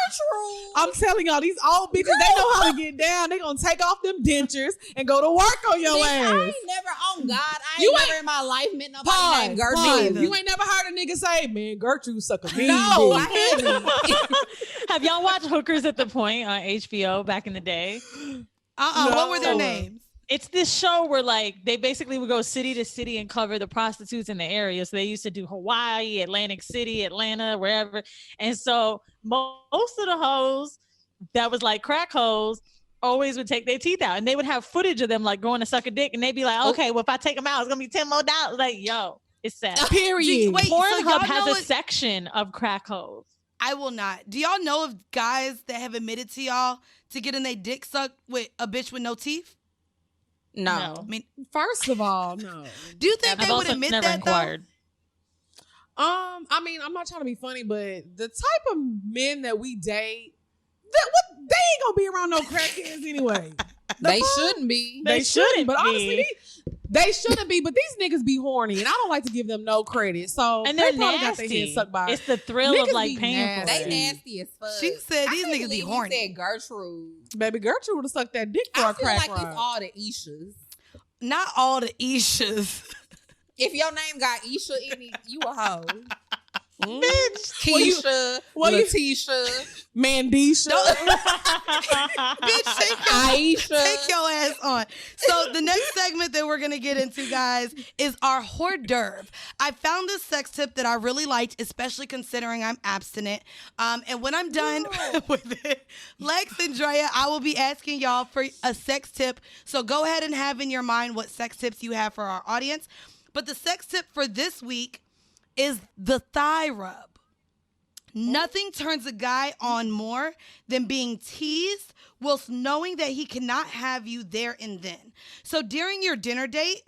S4: I'm telling y'all, these old bitches, they know how to get down. They gonna take off them dentures and go to work on your ass.
S3: I ain't never, oh God, I ain't never in my life met nobody named Gertrude.
S4: You ain't never heard a nigga say, man, Gertrude suck a mean
S3: No,
S4: dick.
S3: I haven't.
S2: Have y'all watched Hookers at the Point on HBO back in the day?
S1: No. What were their names?
S2: It's this show where like they basically would go city to city and cover the prostitutes in the area. So they used to do Hawaii, Atlantic City, Atlanta, wherever. And so most of the hoes that was like crack hoes always would take their teeth out, and they would have footage of them like going to suck a dick, and they'd be like, okay, well if I take them out, it's gonna be $10 more. Like, yo, it's sad.
S4: Period.
S1: Wait,
S2: Pornhub has a section of crack hoes.
S1: I will not. Do y'all know of guys that have admitted to y'all to getting their dick sucked with a bitch with no teeth?
S3: No.
S1: I mean,
S4: First of all, no.
S1: do you think
S2: I've
S1: they would
S2: also
S1: admit
S2: never
S1: that
S2: inquired.
S1: though?
S4: I mean, I'm not trying to be funny, but the type of men that we date, they ain't gonna be around no crackheads anyway.
S3: They shouldn't be.
S4: They shouldn't, but honestly, they shouldn't be. But these niggas be horny, and I don't like to give them no credit. So
S2: And they're
S4: they probably got their
S2: nasty.
S4: head sucked by.
S2: It's the thrill
S4: Niggas
S2: of like
S4: be
S2: paying for
S3: They
S2: it.
S3: nasty as fuck.
S1: She said these
S3: I can't
S1: niggas be
S3: believe
S1: horny.
S3: You said Gertrude.
S4: Baby Gertrude would have sucked that dick for
S3: I
S4: a
S3: feel
S4: crack
S3: like
S4: ride.
S3: it's all the Ishas.
S1: Not all the Ishas.
S3: If your name got Isha in it, you a hoe.
S4: Bitch.
S3: Keisha, Letitia,
S4: Mandisha.
S1: Bitch,
S3: Aisha.
S1: take your ass on. So the next segment that we're going to get into, guys, is our hors d'oeuvre. I found this sex tip that I really liked, especially considering I'm abstinent. And when I'm done with it, Lex and Drea, I will be asking y'all for a sex tip. So go ahead and have in your mind what sex tips you have for our audience. But the sex tip for this week is the thigh rub. Nothing turns a guy on more than being teased whilst knowing that he cannot have you there and then. So during your dinner date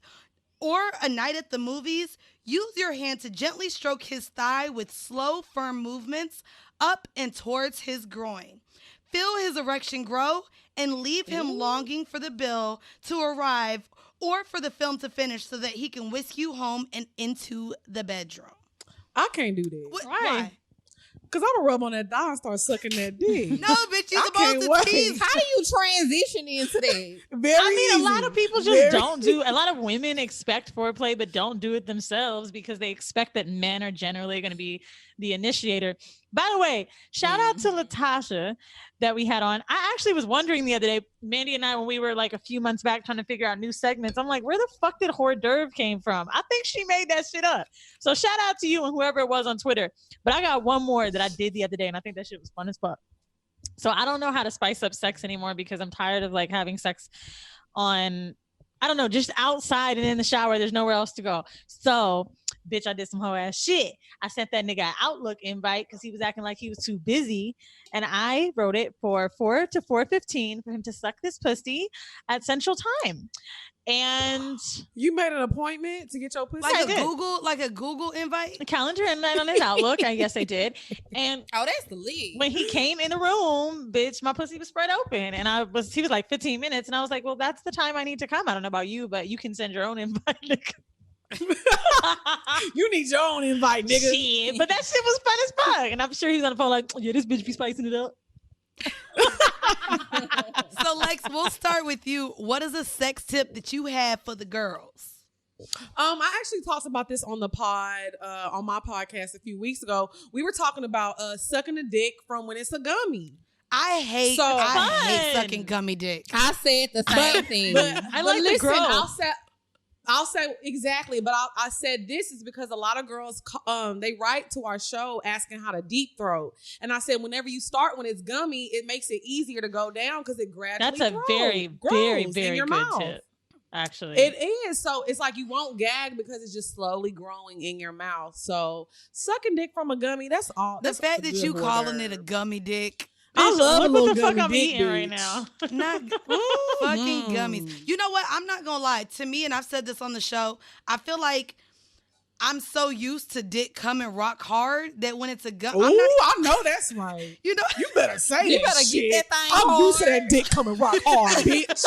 S1: or a night at the movies, use your hand to gently stroke his thigh with slow, firm movements up and towards his groin. Feel his erection grow and leave him longing for the bill to arrive or for the film to finish so that he can whisk you home and into the bedroom.
S4: I can't do that.
S1: Why?
S4: Because I'm going to rub on that thigh and start sucking that dick.
S1: No, bitch, you're
S4: I
S1: supposed
S4: can't
S1: to
S4: wait.
S1: tease.
S3: How do you transition into that?
S4: Very
S2: A lot
S4: easy.
S2: of people just don't do. A lot of women expect foreplay, but don't do it themselves because they expect that men are generally going to be the initiator. By the way, shout out to Latasha that we had on. I actually was wondering the other day, Mandy and I, when we were like a few months back trying to figure out new segments, I'm like, where the fuck did hors d'oeuvre came from? I think she made that shit up. So shout out to you and whoever it was on Twitter. But I got one more that I did the other day, and I think that shit was fun as fuck. So I don't know how to spice up sex anymore because I'm tired of like having sex on, I don't know, just outside and in the shower. There's nowhere else to go. So, bitch, I did some hoe ass shit. I sent that nigga an Outlook invite because he was acting like he was too busy. And I wrote it for 4 to 4:15 for him to suck this pussy at Central Time. And
S4: You made an appointment to get your pussy?
S1: Like
S2: I
S1: a
S2: did.
S1: Google invite?
S2: the calendar invite on his Outlook. I guess I did. And
S3: Oh, that's the lead.
S2: when he came in the room, bitch, my pussy was spread open. And he was like 15 minutes. And I was like, well, that's the time I need to come. I don't know about you, but you can send your own invite.
S4: You need your own invite, nigga.
S2: Shit, but that shit was fun as fuck. And I'm sure he's on the phone like, yeah, this bitch be spicing it up.
S1: So Lex, we'll start with you. What is a sex tip that you have for the girls?
S4: I actually talked about this on the pod, on my podcast a few weeks ago. We were talking about sucking a dick from when it's a gummy.
S1: I hate sucking gummy dick.
S3: I said the same thing.
S2: I like the growth.
S4: I'll say exactly, but I said this is because a lot of girls they write to our show asking how to deep throat, and I said whenever you start when it's gummy, it makes it easier to go down because it gradually
S2: That's a very good
S4: mouth.
S2: tip. Actually,
S4: it is. So it's like you won't gag because it's just slowly growing in your mouth. So sucking dick from a gummy, that's all.
S1: The fact that you calling it a gummy dick.
S4: I love
S2: look what the fuck
S4: gummy
S2: I'm
S4: dick,
S2: eating
S4: bitch.
S2: right now.
S1: Not fucking gummies. You know what? I'm not gonna lie. To me, and I've said this on the show, I feel like I'm so used to dick coming rock hard that when it's a gum,
S4: Ooh, I know that's right.
S1: you know,
S4: You better say
S3: You
S4: that
S3: better
S4: shit.
S3: get that thing
S4: I'm used to
S3: hard.
S4: that dick coming rock hard, bitch.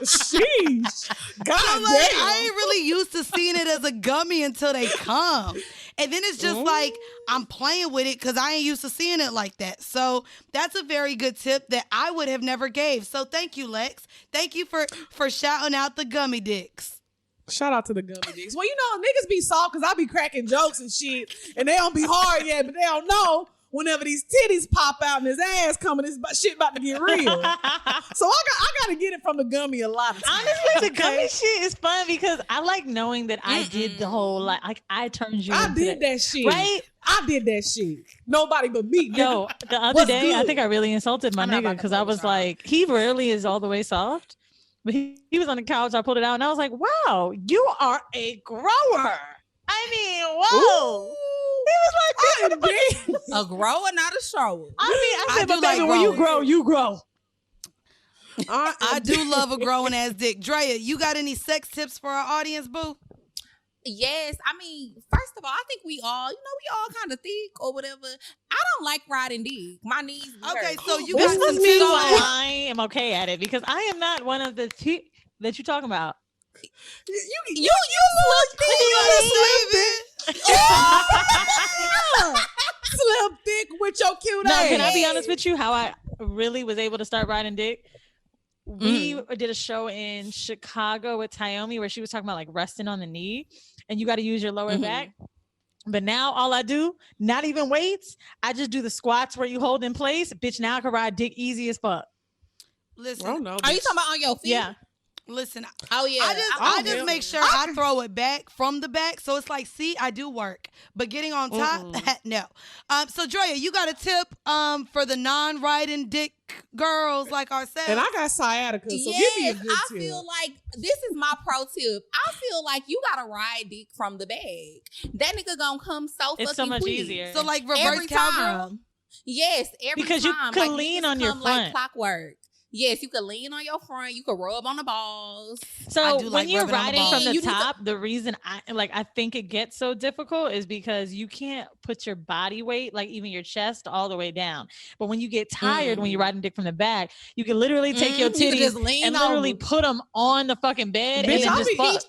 S4: Sheesh. God
S1: I'm
S4: damn.
S1: like, I ain't really used to seeing it as a gummy until they come. And then it's just like, I'm playing with it because I ain't used to seeing it like that. So that's a very good tip that I would have never gave. So thank you, Lex. Thank you for shouting out the gummy dicks.
S4: Shout out to the gummy dicks. Well, you know, niggas be soft because I be cracking jokes and shit, and they don't be hard yet, but they don't know whenever these titties pop out and his ass coming, this shit about to get real. So I gotta get it from the gummy a lot of times.
S2: Honestly, the gummy shit is fun because I like knowing that I did the whole like I turned you.
S4: I
S2: into
S4: did that shit.
S2: right.
S4: I did that shit. Nobody but me. Nigga.
S2: Yo, the other
S4: What's
S2: day I
S4: good?
S2: think I really insulted my
S3: I'm not
S2: nigga
S3: about to
S2: because I was
S3: Photoshop.
S2: like, he rarely is all the way soft, but he was on the couch. I pulled it out and I was like, wow, you are a grower. I mean, whoa. He was like,
S4: I
S3: A grower, not a shower.
S2: I
S1: I
S2: said,
S1: do
S2: but baby,
S1: like
S2: when you
S1: growing.
S2: grow, you grow.
S1: I do love a growing ass dick. Drea, you got any sex tips for our audience, boo?
S3: Yes, I mean, first of all, I think we all kind of thick or whatever. I don't like riding dick. My knees be
S1: Okay,
S3: hurt.
S1: so you
S2: This
S1: got
S2: must
S1: some
S2: be
S1: tips
S2: why
S1: on-
S2: I am okay at it because I am not one of the that you're talking about.
S3: You look thick.
S4: Slim thick with your cute
S2: No,
S4: ass.
S2: can I be honest with you? How I really was able to start riding dick? We did a show in Chicago with Taomi where she was talking about like resting on the knee and you got to use your lower back. But now all I do, not even weights, I just do the squats where you hold in place. Bitch, now I can ride dick easy as fuck.
S1: Listen,
S4: I don't know.
S3: Are you talking about on your feet?
S2: Yeah.
S1: listen.
S3: Oh yeah.
S1: I just make sure I throw it back from the back, so it's like, see, I do work, but getting on top, no. So Drea, you got a tip for the non-riding dick girls like ourselves?
S4: And I got sciatica, so
S3: yes,
S4: give me a good
S3: I
S4: tip.
S3: feel like this is my pro tip. I feel like you gotta ride dick from the bag. That nigga gonna come so
S2: It's
S3: fucking
S2: so much
S3: quick.
S2: easier.
S1: So like reverse
S3: Every
S1: cowgirl.
S3: time. Yes, every
S2: Because you
S3: time.
S2: can
S3: Like,
S2: lean
S3: niggas
S2: on your
S3: come like
S2: front.
S3: clockwork. Yes, you can lean on your front. You can rub on the balls.
S1: I
S2: So
S1: do
S2: when
S1: like
S2: you're
S1: rubbing on the
S2: riding
S1: balls.
S2: from the
S3: You need to-
S2: top, the reason I think it gets so difficult is because you can't put your body weight, like even your chest, all the way down. But when you get tired, when you're riding dick from the back, you can literally take your
S3: You can
S2: titties
S3: just lean
S2: and literally
S3: over.
S2: put them on the fucking bed
S4: Bitch,
S2: and then
S4: I
S2: just
S4: be
S2: fuck.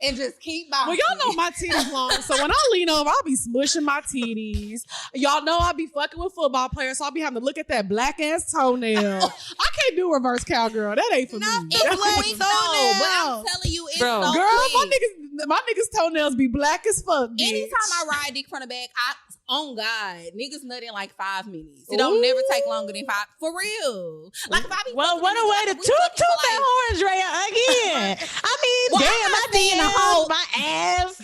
S3: And just keep bouncing.
S4: Well, y'all know my titties long, so when I lean over, I'll be smushing my titties. Y'all know I be fucking with football players, so I'll be having to look at that black ass toenail. I can't do reverse cowgirl. That ain't for
S1: Not
S4: me.
S1: the
S4: That's
S1: black
S4: for
S3: We
S4: me.
S3: know, but I'm
S1: toenail.
S3: telling you, it's
S2: Bro.
S3: so
S4: Girl,
S3: quick.
S4: my niggas toenails be black as fuck. Bitch.
S3: Anytime I ride dick from the back, on God, niggas nut in like 5 minutes. It don't never take longer than 5. For real. Like if I be
S2: Well,
S3: fucking
S2: what a
S3: niggas,
S2: way to
S3: like, we
S2: toot
S3: fucking
S2: toot
S3: for,
S2: that horn, Drea, again. I mean,
S3: Well,
S2: damn,
S3: I'm
S2: my
S3: not saying the whole-
S2: my ass.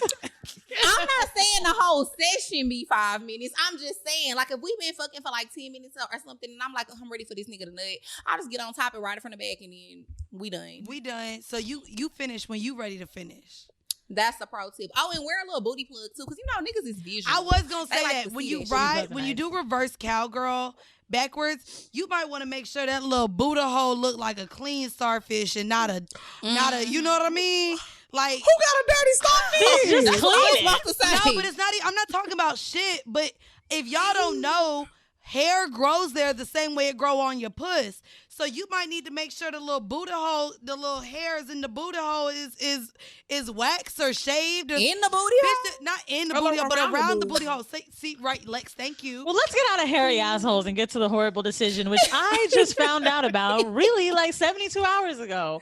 S3: I'm not saying the whole session be 5 minutes. I'm just saying, like, if we been fucking for like 10 minutes or something, and I'm like, I'm ready for this nigga to nut, I'll just get on top and ride it from the back, and then we done.
S1: We done. So you finish when you ready to finish.
S3: That's the pro tip. Oh, and wear a little booty plug too, because you know niggas is visual.
S1: I was gonna
S3: They
S1: say
S3: like
S1: that
S3: to
S1: when
S3: see
S1: you
S3: that shit.
S1: ride, when you do reverse cowgirl backwards, you might want to make sure that little Buddha hole look like a clean starfish and not a, you know what I mean? Like,
S4: Who got a dirty starfish?
S2: Just
S3: That's what I was
S2: clean it.
S3: about to say.
S1: no, but it's not. I'm not talking about shit. But if y'all don't know, hair grows there the same way it grow on your puss. So you might need to make sure the little booty hole, the little hairs in the booty hole is waxed or shaved. Or,
S3: in the booty hole?
S1: Not in the booty hole, but around the booty hole. See, right, Lex, thank you.
S2: Well, let's get out of hairy assholes and get to the horrible decision, which I just found out about really like 72 hours ago.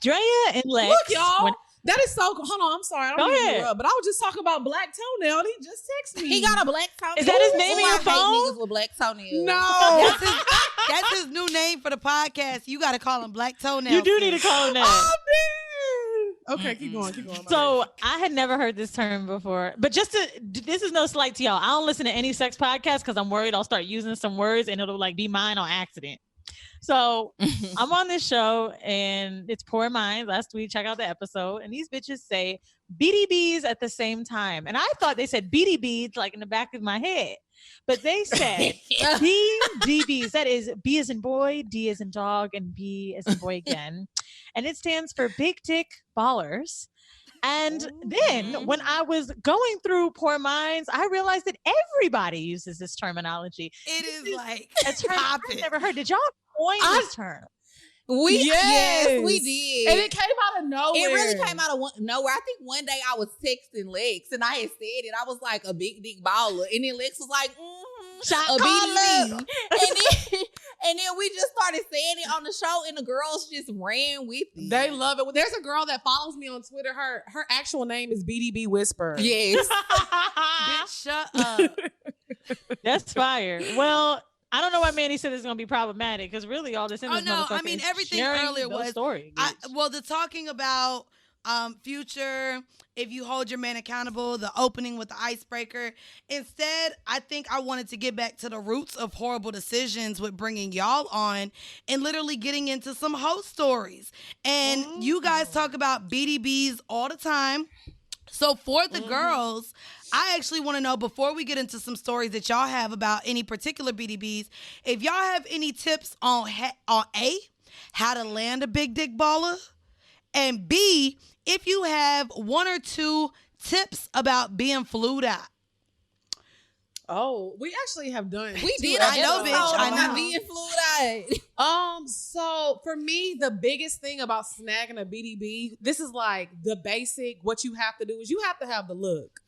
S2: Drea and Lex.
S4: Look, y'all. That is so cool. Hold on, I'm sorry. I don't mean to interrupt, but I was just talking about black toenail and he just texted me.
S3: He got a black toenail.
S2: Is that his name in your phone?
S3: I hate niggas with black toenails.
S4: No.
S1: That's his new name for the podcast. You got to call him Black Toenail.
S2: You do need to call him that.
S4: Oh, man. Okay, keep going.
S2: So I had never heard this term before, but this is no slight to y'all. I don't listen to any sex podcasts because I'm worried I'll start using some words and it'll like be mine on accident. So I'm on this show and it's Poor Minds. Last week, check out the episode. And these bitches say BDBs at the same time. And I thought they said BDBs like in the back of my head. But they said BDBs. That is B as in boy, D as in dog, and B as in boy again. And it stands for Big Dick Ballers. And then when I was going through Poor Minds, I realized that everybody uses this terminology.
S1: It is like
S2: a term I've never heard. Did y'all coin this term?
S3: Yes, we did.
S4: And it came out of nowhere.
S3: It really came out of nowhere. I think one day I was texting Lex and I had said it. I was like a big dick baller. And then Lex was like, a BDB. And then we just started saying it on the show and the girls just ran with it.
S4: They love it. There's a girl that follows me on Twitter. Her actual name is BDB Whisper.
S3: Yes.
S1: Bitch, shut up.
S2: That's fire. Well, I don't know why Mandy said it's going to be problematic because really all this in this motherfucker
S1: I mean, everything earlier was
S2: story.
S1: The talking about future, if you hold your man accountable, the opening with the icebreaker. Instead, I think I wanted to get back to the roots of horrible decisions with bringing y'all on and literally getting into some host stories. And you guys talk about BDBs all the time. So for the girls, I actually want to know, before we get into some stories that y'all have about any particular BDBs, if y'all have any tips on A, how to land a big dick baller, and B, if you have one or two tips about being flued out.
S4: Oh, we actually have done.
S3: We did.
S1: I know, bitch. I know.
S3: Being fluid out.
S4: So for me, the biggest thing about snagging a BDB, this is like the basic. What you have to do is you have to have the look.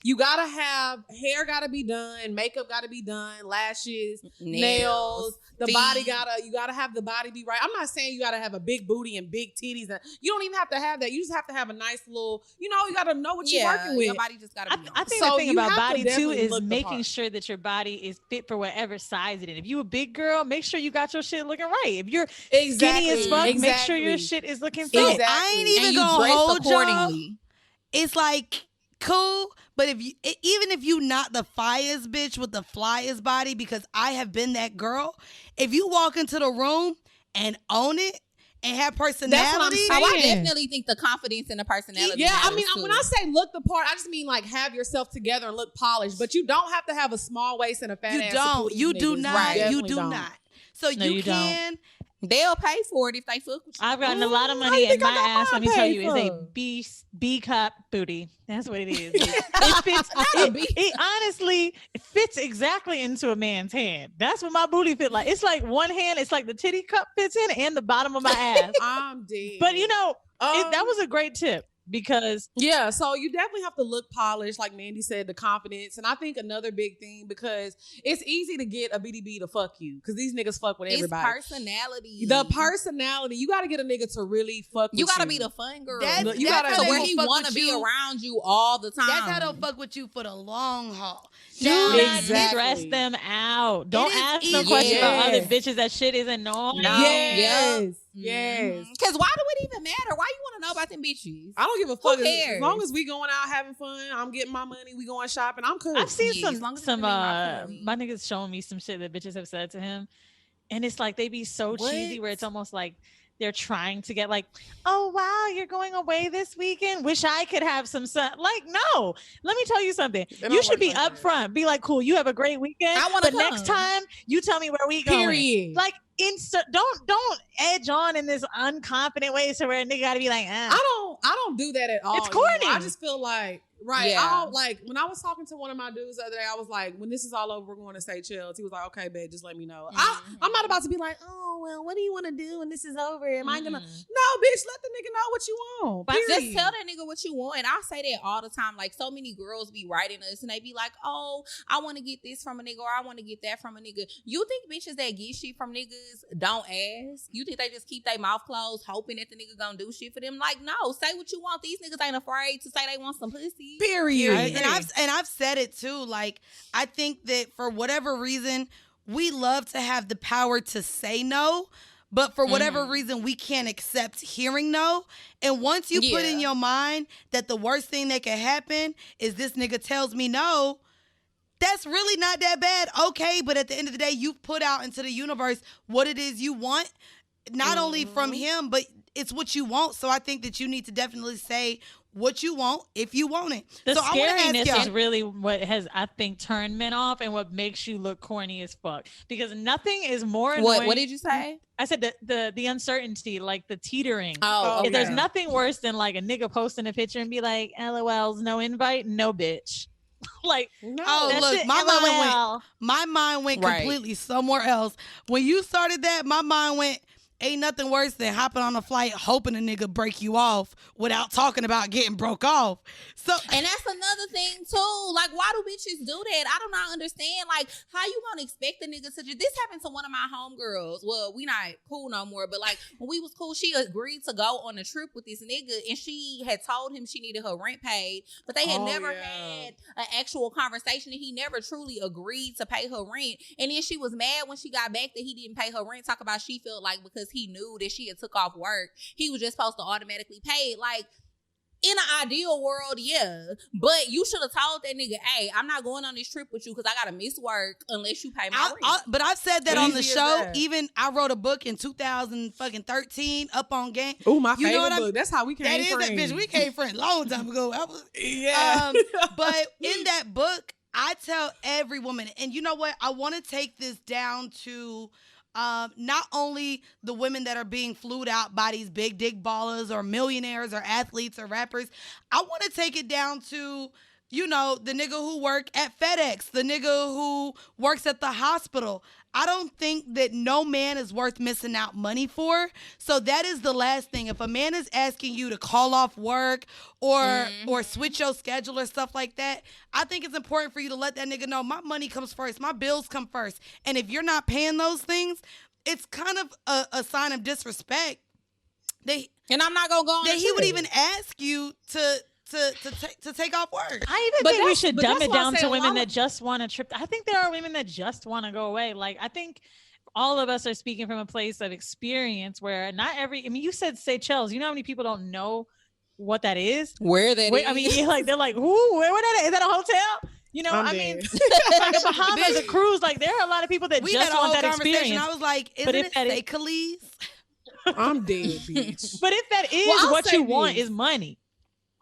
S4: You gotta have hair, gotta be done, makeup gotta be done, lashes, nails, the feet. You gotta have the body be right. I'm not saying you gotta have a big booty and big titties. You don't even have to have that. You just have to have a nice little, you gotta know what you're working with.
S3: Your body just gotta be
S2: I think the thing about body too is making sure that your body is fit for whatever size it is. If you a big girl, make sure you got your shit looking right. If you're skinny as fuck, make sure your shit is looking fit.
S1: Exactly. I ain't even gonna hold y'all. It's like cool, but even if you not the fiest bitch with the flyest body, because I have been that girl, if you walk into the room and own it and have personality,
S3: that's what I'm saying. I definitely think the confidence and the personality.
S4: Yeah, I mean, when I say look the part, I just mean like have yourself together and look polished. But you don't have to have a small waist and a fat ass.
S1: You do not.
S4: Right.
S1: You do not. So no, you can.
S3: Don't. They'll pay for it if they fuck with you.
S2: I've gotten a lot of money in my ass. Let me tell you, it's a B cup booty. That's what it is. It fits. It honestly fits exactly into a man's hand. That's what my booty fit like. It's like one hand. It's like the titty cup fits in and the bottom of my ass.
S4: I'm dead.
S2: But that was a great tip. Because
S4: so you definitely have to look polished, like Mandy said, the confidence. And I think another big thing, because it's easy to get a BDB to fuck you, because these niggas fuck with everybody.
S3: It's personality.
S4: The personality. You got to get a nigga to really fuck with you.
S3: You got to be the fun girl.
S4: You got to
S3: where he want to be around you all the time.
S1: That's how they'll fuck with you for the long haul.
S2: Do not stress them out. Don't ask them questions about other bitches. That shit isn't normal.
S4: Yes.
S3: Because why do it even matter? Why you want to know about them bitches?
S4: I don't give a fuck.
S3: Who cares?
S4: As long as we going out having fun, I'm getting my money, we going shopping, I'm cool.
S2: I've seen some my niggas showing me some shit that bitches have said to him. And it's like they be so cheesy where it's almost like they're trying to get like, oh, wow, you're going away this weekend? Wish I could have some sun. Like, no. Let me tell you something. You should be upfront. Be like, cool, you have a great weekend. But next time, you tell me where we going.
S4: Period.
S2: Like, don't edge on in this unconfident way so where a nigga gotta be like,
S4: I don't do that at all.
S2: It's corny.
S4: I just feel like Right.
S3: Yeah.
S4: Like when I was talking to one of my dudes the other day, I was like, when this is all over, we're going to Seychelles. He was like, okay, babe, just let me know. I'm not about to be like, oh, well, what do you want to do when this is over? Am I going to? No, bitch, let the nigga know what you want.
S3: But
S4: Period.
S3: just tell that nigga what you want. And I say that all the time. Like, so many girls be writing us and they be like, oh, I want to get this from a nigga or I want to get that from a nigga. You think bitches that get shit from niggas don't ask? You think they just keep their mouth closed hoping that the nigga gonna do shit for them? Like, no, say what you want. These niggas ain't afraid to say they want some pussy.
S4: Period.
S1: And I've said it too. Like, I think that for whatever reason, we love to have the power to say no, but for whatever reason, we can't accept hearing no. And once you put in your mind that the worst thing that can happen is this nigga tells me no, that's really not that bad. Okay, but at the end of the day, you've put out into the universe what it is you want, not only from him, but it's what you want. So I think that you need to definitely say what you want if you want it.
S2: The
S1: so
S2: scariness is really what has, I think, turned men off and what makes you look corny as fuck. Because nothing is more annoying.
S3: What did you say?
S2: I said the uncertainty, like the teetering.
S3: Oh, okay.
S2: There's nothing worse than like a nigga posting a picture and be like, LOLs, no invite, no bitch. Like,
S4: No.
S1: Oh, look,
S2: it,
S1: my mind went
S3: Right.
S1: completely somewhere else. When you started that, my mind went, ain't nothing worse than hopping on a flight hoping a nigga break you off without talking about getting broke off. So,
S3: And that's another thing too. Like, why do bitches do that? I do not understand. Like, how you gonna expect a nigga to just? This happened to one of my homegirls. Well, we not cool no more, but like when we was cool, she agreed to go on a trip with this nigga, and she had told him she needed her rent paid, but they had never had an actual conversation, and he never truly agreed to pay her rent. And then she was mad when she got back that he didn't pay her rent. Talk about she felt like because he knew that she had took off work, he was just supposed to automatically pay it. Like, in an ideal world, yeah. But you should have told that nigga, hey, I'm not going on this trip with you because I got to miss work unless you pay my rent.
S1: but I've said that on the
S4: Easy as
S1: show.
S4: that.
S1: Even I wrote a book in 2013 up on game.
S4: Oh, my
S1: You know
S4: favorite
S1: what
S4: book. That's how we came
S1: That is
S4: friends.
S1: that bitch. We came friends a long time ago.
S4: Yeah.
S1: But in that book, I tell every woman, and you know what? I want to take this down to not only the women that are being flued out by these big dick ballers or millionaires or athletes or rappers. I want to take it down to, you know, the nigga who work at FedEx, the nigga who works at the hospital. I don't think that no man is worth missing out money for. So that is the last thing. If a man is asking you to call off work or switch your schedule or stuff like that, I think it's important for you to let that nigga know my money comes first, my bills come first. And if you're not paying those things, it's kind of a sign of disrespect.
S3: And I'm not gonna go on
S1: that
S3: a
S1: he
S3: trip.
S1: would even ask you to take off work.
S2: I even
S4: But
S2: think we
S4: that's-
S2: should
S4: but
S2: dumb
S4: that's
S2: it
S4: why I
S2: down
S4: say
S2: to
S4: a
S2: women
S4: lot
S2: that
S4: of-
S2: just want a trip. I think there are women that just want to go away. Like, I think all of us are speaking from a place of experience where not every, I mean, you said Seychelles. You know how many people don't know what that is?
S3: Where that is.
S2: I mean, like, they're like, who, where that is? Is that a hotel? You know,
S4: I'm
S2: I mean,
S4: dead.
S2: like a Bahamas, a cruise, like there are a lot of people that
S1: We
S2: just
S1: had a
S2: want
S1: whole
S2: that
S1: conversation.
S2: experience.
S1: I was like,
S2: But
S1: isn't
S2: if that
S1: it
S2: is-
S1: Nicolee?
S4: I'm dead, bitch.
S2: But if that is
S4: Well, I'll
S2: what
S4: say
S2: you want
S4: this.
S2: is money.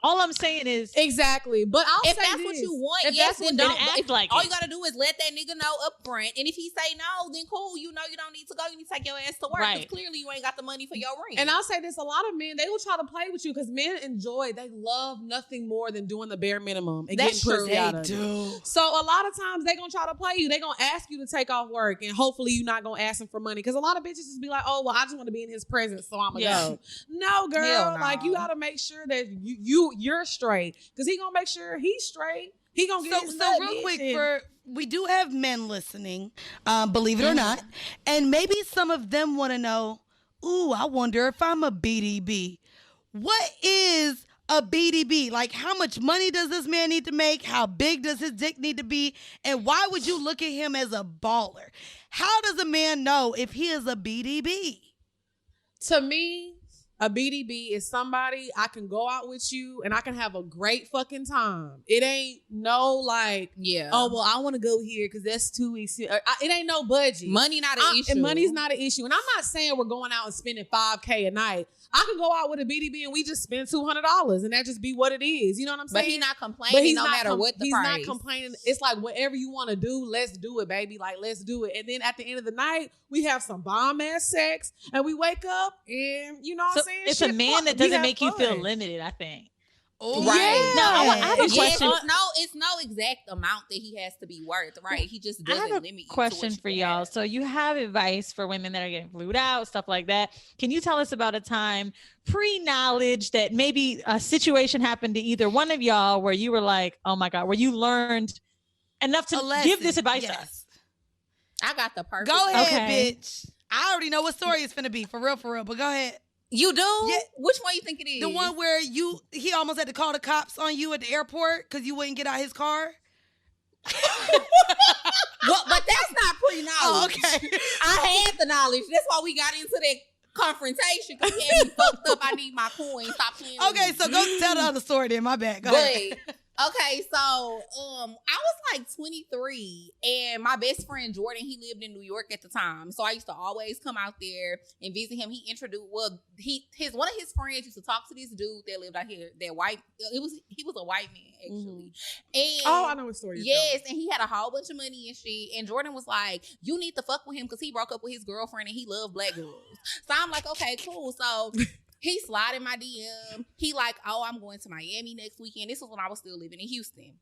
S2: All I'm saying is,
S4: Exactly. But I'll
S3: If
S4: say
S3: that's
S4: this.
S3: what you want,
S4: If
S3: yes,
S4: that's
S3: then
S2: then
S3: don't
S2: act like
S3: all
S2: it.
S3: you gotta do is let that nigga know up front. And if he say no, then cool. You know you don't need to go. You need to take your ass to work. Because
S2: Right.
S3: clearly you ain't got the money for your rent.
S4: And I'll say this, a lot of men, they will try to play with you because men they love nothing more than doing the bare minimum and
S3: That's
S4: getting
S3: true.
S4: pussy out of it.
S1: do.
S4: So a lot of times they gonna try to play you. They gonna ask you to take off work and hopefully you're not gonna ask them for money. Because a lot of bitches just be like, oh, well, I just want to be in his presence, so I'm gonna
S2: Yeah.
S4: go. No, girl.
S3: Hell no.
S4: Like, you gotta make sure that you're straight. Because he gonna make sure he's straight. He gonna get his
S1: So
S4: nut,
S1: real
S4: bitch,
S1: quick,
S4: and-
S1: we do have men listening, believe it or not, and maybe some of them want to know. Ooh, I wonder if I'm a BDB. What is a BDB? Like, how much money does this man need to make? How big does his dick need to be? And why would you look at him as a baller? How does a man know if he is a BDB?
S4: To me, a BDB is somebody I can go out with you and I can have a great fucking time. It ain't no like,
S3: yeah.
S4: oh, well, I want to go here because that's too easy. It ain't no budget.
S3: Money not an issue.
S4: And money's not an issue. And I'm not saying we're going out and spending $5K a night. I can go out with a BDB and we just spend $200 and that just be what it is. You know what I'm
S3: But
S4: saying?
S3: he not complaining no matter what the
S4: he's
S3: price.
S4: not complaining. It's like whatever you want to do, let's do it, baby. Like, let's do it. And then at the end of the night, we have some bomb ass sex and we wake up and you know what I'm saying?
S2: it's
S4: Shit,
S2: a man
S4: fuck,
S2: that
S4: we
S2: doesn't
S4: have
S2: make you feel
S4: fun.
S2: limited, I think.
S1: Oh,
S3: Right.
S2: Now, I have a question.
S3: It's no exact amount that he has to be worth, right? He just doesn't limit you.
S2: Question
S3: to what
S2: for
S3: you
S2: y'all.
S3: have.
S2: So you have advice for women that are getting flued out, stuff like that. Can you tell us about a time pre-knowledge that maybe a situation happened to either one of y'all where you were like, oh my God, where you learned enough to give this advice to us?
S3: I got the perfect.
S1: Go ahead,
S2: Okay.
S1: bitch. I already know what story it's finna be, for real, but go ahead.
S3: You do?
S1: Yeah.
S3: Which one you think it is?
S1: The one where he almost had to call the cops on you at the airport because you wouldn't get out his car.
S3: Well, but that's not pre-knowledge.
S1: Oh, okay.
S3: I had the knowledge. That's why we got into that confrontation because he had me fucked up. I need my coin. Stop playing with
S1: Okay,
S3: me.
S1: so go tell the other story then. My bad. Go ahead.
S3: Okay, so I was like 23, and my best friend Jordan, he lived in New York at the time, so I used to always come out there and visit him. He introduced, one of his friends used to talk to this dude that lived out here. He was a white man actually, and
S4: I know what story.
S3: Yes, and he had a whole bunch of money and shit. And Jordan was like, "You need to fuck with him because he broke up with his girlfriend and he loved black girls." So I'm like, "Okay, cool." So. He slid in my DM. He like, oh, I'm going to Miami next weekend. This was when I was still living in Houston.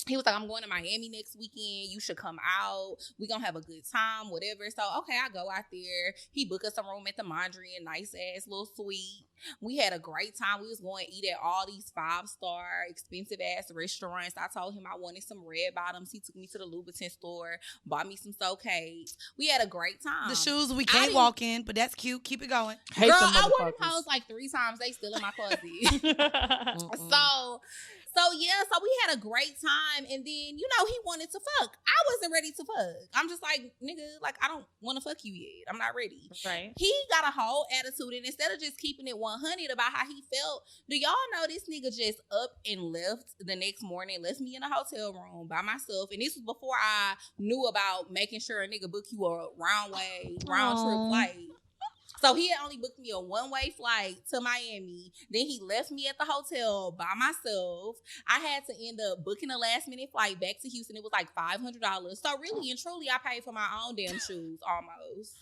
S3: He was like, I'm going to Miami next weekend. You should come out. We gonna have a good time, whatever. So, okay, I go out there. He booked us a room at the Mondrian, nice ass little suite. We had a great time. We was going to eat at all these 5-star, expensive ass restaurants. I told him I wanted some red bottoms. He took me to the Louboutin store, bought me some Socays. We had a great time.
S1: The shoes we can't walk in, but that's cute. Keep it going.
S3: Girl, I wore them hoes like 3 times. They still in my closet. So we had a great time, and then he wanted to fuck. I wasn't ready to fuck. I'm just like, nigga, like I don't want to fuck you yet. I'm not ready.
S2: Right.
S3: He got a whole attitude, and instead of just keeping it 100 about how he felt, do y'all know this nigga just up and left the next morning, left me in a hotel room by myself, and this was before I knew about making sure a nigga book you a round trip flight. So he had only booked me a one-way flight to Miami. Then he left me at the hotel by myself. I had to end up booking a last-minute flight back to Houston. It was like $500. So really and truly, I paid for my own damn shoes almost.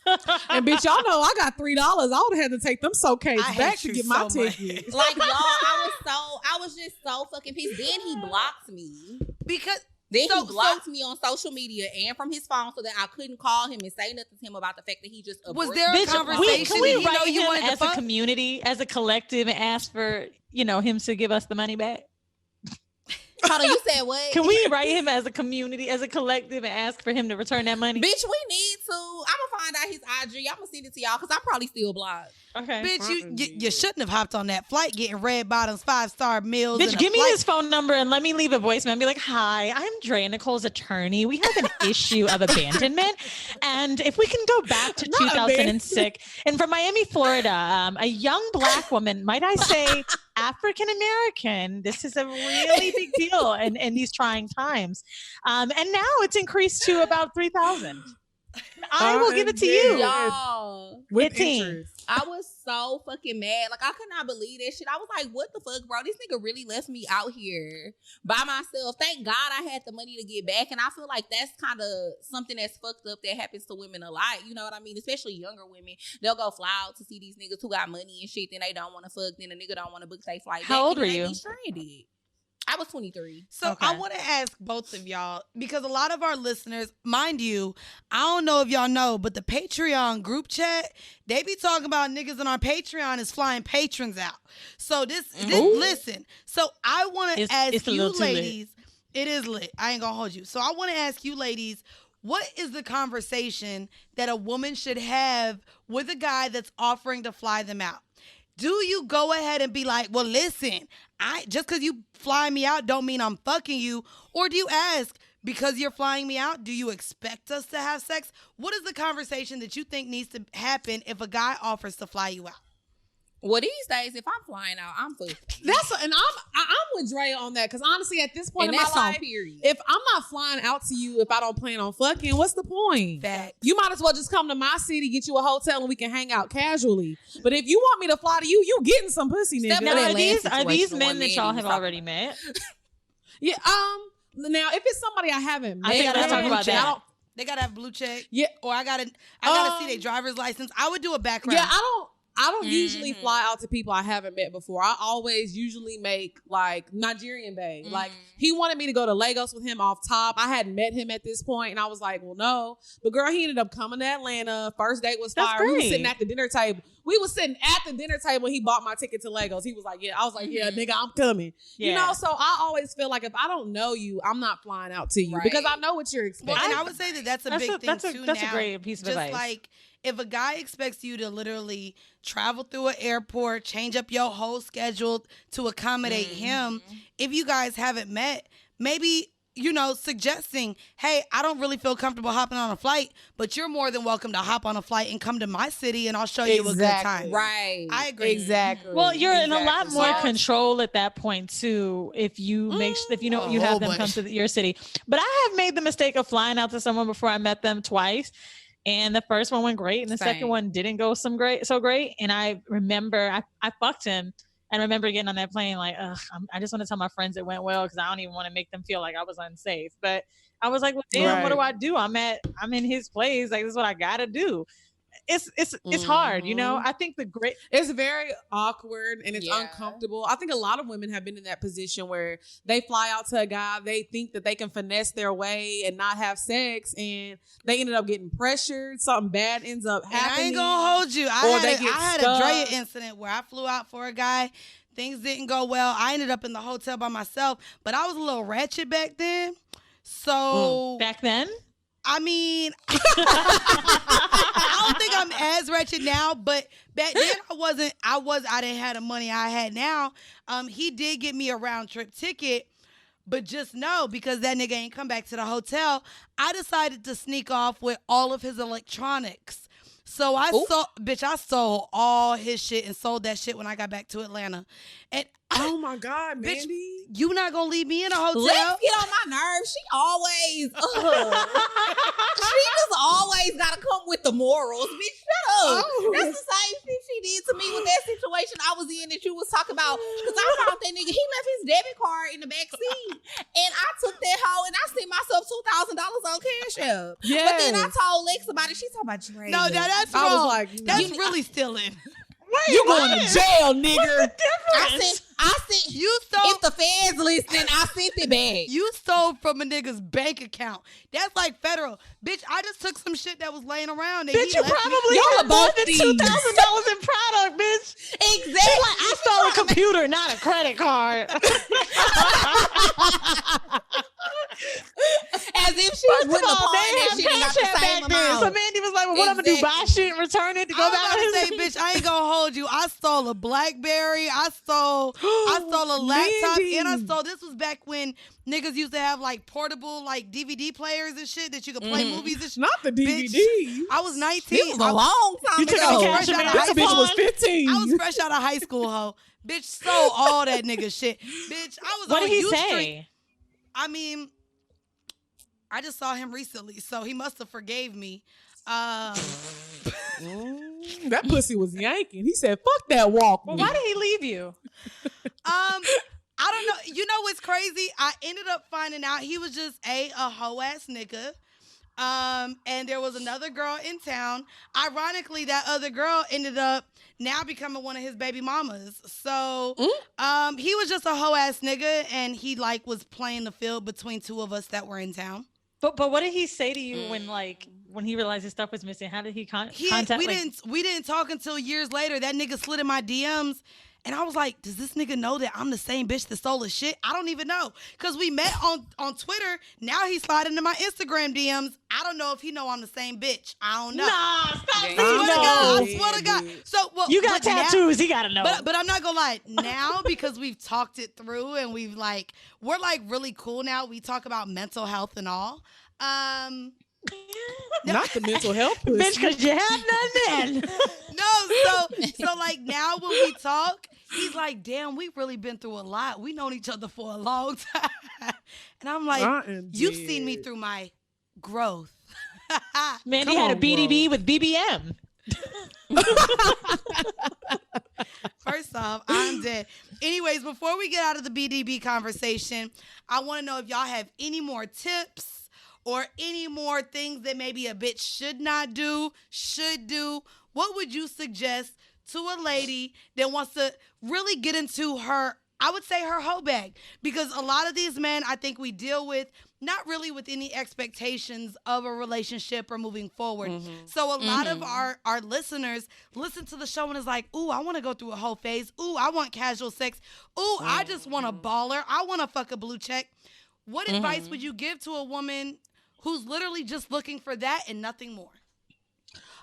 S4: And bitch, y'all know I got $3. I would have had to take them Socays back to get my ticket.
S3: Like y'all, I was just so fucking pissed. Then he blocked me
S1: Because.
S3: Then he blocked me on social media and from his phone so that I couldn't call him and say nothing to him about the fact that he just
S1: was there a conversation?
S2: Can we write him as a community, as a collective, and ask for him to give us the money back?
S3: Hold on, you said what?
S2: Can we write him as a community, as a collective, and ask for him to return that money?
S3: Bitch, we need to. I'm gonna find out his IG. I'm gonna send it to y'all because I'm probably still blocked.
S2: Okay.
S1: Bitch, you shouldn't have hopped on that flight getting red bottoms, 5-star meals.
S2: Bitch, give me his phone number and let me leave a voicemail and be like, hi, I'm Drea Nicolee's attorney. We have an issue of abandonment. And if we can go back to 2006, and from Miami, Florida, a young Black woman, might I say African-American, this is a really big deal in these trying times. And now it's increased to about 3,000. I will give it to you.
S3: Y'all.
S4: With interest.
S3: I was so fucking mad. Like, I could not believe that shit. I was like, what the fuck, bro? This nigga really left me out here by myself. Thank God I had the money to get back. And I feel like that's kind of something that's fucked up that happens to women a lot. You know what I mean? Especially younger women. They'll go fly out to see these niggas who got money and shit. Then they don't want to fuck. Then the nigga don't want to book their flight back.
S2: How old were
S3: They
S2: you?
S3: be stranded. I was 23.
S1: So
S2: Okay.
S1: I want to ask both of y'all, because a lot of our listeners, mind you, I don't know if y'all know, but the Patreon group chat, they be talking about niggas on our Patreon is flying patrons out. So listen. So I want to ask you ladies, it is lit. I ain't gonna hold you. So I want to ask you ladies, what is the conversation that a woman should have with a guy that's offering to fly them out? Do you go ahead and be like, well, listen, just because you fly me out don't mean I'm fucking you? Or do you ask, because you're flying me out, do you expect us to have sex? What is the conversation that you think needs to happen if a guy offers to fly you out?
S3: Well, these days, if I'm flying out, I'm fucking.
S4: And I'm with Drea on that because honestly, at this point
S3: And
S4: in my
S3: that's on
S4: life,
S3: period.
S4: if I'm not flying out to you, if I don't plan on fucking, what's the point?
S1: Facts.
S4: You might as well just come to my city, get you a hotel, and we can hang out casually. But if you want me to fly to you, you getting some pussy, nigga.
S3: Step
S2: Now,
S3: in that
S2: are these
S3: situation
S2: men
S3: when
S2: that
S3: men
S2: y'all
S3: do
S2: have
S3: something.
S2: already met?
S4: Yeah. Now if it's somebody I haven't met,
S2: I think let's talk about that.
S1: They gotta have blue check.
S4: Yeah.
S1: Or I gotta see their driver's license. I would do a background.
S4: Yeah, I don't usually fly out to people I haven't met before. I always usually make like Nigerian Bay. Like he wanted me to go to Lagos with him off top. I hadn't met him at this point, and I was like, well, no. But girl, he ended up coming to Atlanta. First date was fire. We were sitting at the dinner table. We was sitting at the dinner table. He bought my ticket to Lagos. He was like, yeah. I was like, yeah, nigga, I'm coming. Yeah. You know, so I always feel like if I don't know you, I'm not flying out to you because I know what you're expecting.
S1: Well, and I would say that that's a big thing too.
S2: That's a great piece of advice.
S1: Just like, if a guy expects you to literally travel through an airport, change up your whole schedule to accommodate him, if you guys haven't met, maybe, you know, suggesting, hey, I don't really feel comfortable hopping on a flight, but you're more than welcome to hop on a flight and come to my city and I'll show you a good time.
S3: Right.
S1: I agree.
S4: Exactly.
S2: Well, you're in a lot more control at that point too if you if you know you have them come to your city. But I have made the mistake of flying out to someone before I met them twice. And the first one went great, and the second one didn't go so great. And I remember I fucked him, and I remember getting on that plane like, ugh, I just want to tell my friends it went well because I don't even want to make them feel like I was unsafe. But I was like, well, damn, what do I do? I'm in his place. Like, this is what I gotta do. It's hard, you know. I think
S4: it's very awkward and it's uncomfortable. I think a lot of women have been in that position where they fly out to a guy, they think that they can finesse their way and not have sex, and they ended up getting pressured. Something bad ends up happening.
S1: And I ain't gonna hold you. I had a Drea incident where I flew out for a guy. Things didn't go well. I ended up in the hotel by myself, but I was a little ratchet back then. So
S2: back then.
S1: I mean, I don't think I'm as wretched now, but back then I didn't have the money I had now. He did get me a round trip ticket, but just know, because that nigga ain't come back to the hotel, I decided to sneak off with all of his electronics. So I sold all his shit and sold that shit when I got back to Atlanta. And
S4: oh my God, Mandy.
S1: Bitch, you not gonna leave me in a hotel?
S3: Let's get on my nerves. She always, she just always gotta come with the morals. Bitch, shut up. That's the same shit she did to me with that situation I was in that you was talking about. Because I found that nigga, he left his debit card in the back seat. And I took that hoe and I sent myself $2,000 on Cash App. Yes. But then I told Lex about it. She talking about Drea.
S1: No, that's wrong. I was like, that's really stealing.
S4: Wait, you going to jail, nigga.
S3: I sent you stole. If the feds listening, I sent it back.
S1: You stole from a nigga's bank account. That's like federal. Bitch, I just took some shit that was laying around.
S2: Bitch, you probably had more than $2,000 in product, bitch.
S3: Exactly.
S2: Like, I stole a computer, not a credit card.
S3: As if she wouldn't have pawned that shit and got the same amount.
S2: So Mandy was like, well, what I'm going to do, buy shit and return it to go back to
S1: say, bitch, I ain't going to hold you. I stole a BlackBerry. I stole a laptop. Mandy. And I stole, this was back when niggas used to have like portable like DVD players and shit that you could play movies and shit.
S4: Not the DVD.
S1: Bitch, I was 19.
S3: It was a long time
S2: ago.
S4: This bitch was 15.
S1: I was fresh out of high school, ho. Bitch stole all that nigga shit. Bitch, I was
S2: what
S1: on
S2: did he
S1: U
S2: say?
S1: Street. I mean, I just saw him recently, so he must have forgave me.
S4: That pussy was yanking. He said, fuck that walk.
S2: Well, why did he leave you?
S1: I don't know. You know what's crazy? I ended up finding out he was just a hoe ass nigga. And there was another girl in town. Ironically, that other girl ended up now becoming one of his baby mamas. So he was just a hoe ass nigga, and he like was playing the field between two of us that were in town.
S2: But what did he say to you when he realized his stuff was missing? How did he contact?
S1: We didn't talk until years later. That nigga slid in my DMs. And I was like, does this nigga know that I'm the same bitch that stole his shit? I don't even know. Because we met on Twitter. Now he's sliding into my Instagram DMs. I don't know if he know I'm the same bitch. I don't know.
S2: Nah, stop.
S1: I swear to God. So, well,
S2: you got tattoos. He got to know.
S1: But I'm not going to lie. Now, because we've talked it through and we're really cool now. We talk about mental health and all.
S4: Not the mental health pussy.
S2: Bitch, because you have none then.
S1: No, so like now when we talk, he's like, damn, we've really been through a lot. We known each other for a long time. And I'm like, you've seen me through my growth.
S2: Man, he had a BDB with BBM.
S1: First off, I'm dead. Anyways, before we get out of the BDB conversation, I want to know if y'all have any more tips or any more things that maybe a bitch should not do, should do. What would you suggest to a lady that wants to really get into her, I would say her hoe bag, because a lot of these men I think we deal with not really with any expectations of a relationship or moving forward. So a lot of our listeners listen to the show and is like, ooh, I want to go through a whole phase. Ooh, I want casual sex. Ooh, I just want a baller. I want to fuck a blue check. What advice would you give to a woman who's literally just looking for that and nothing more?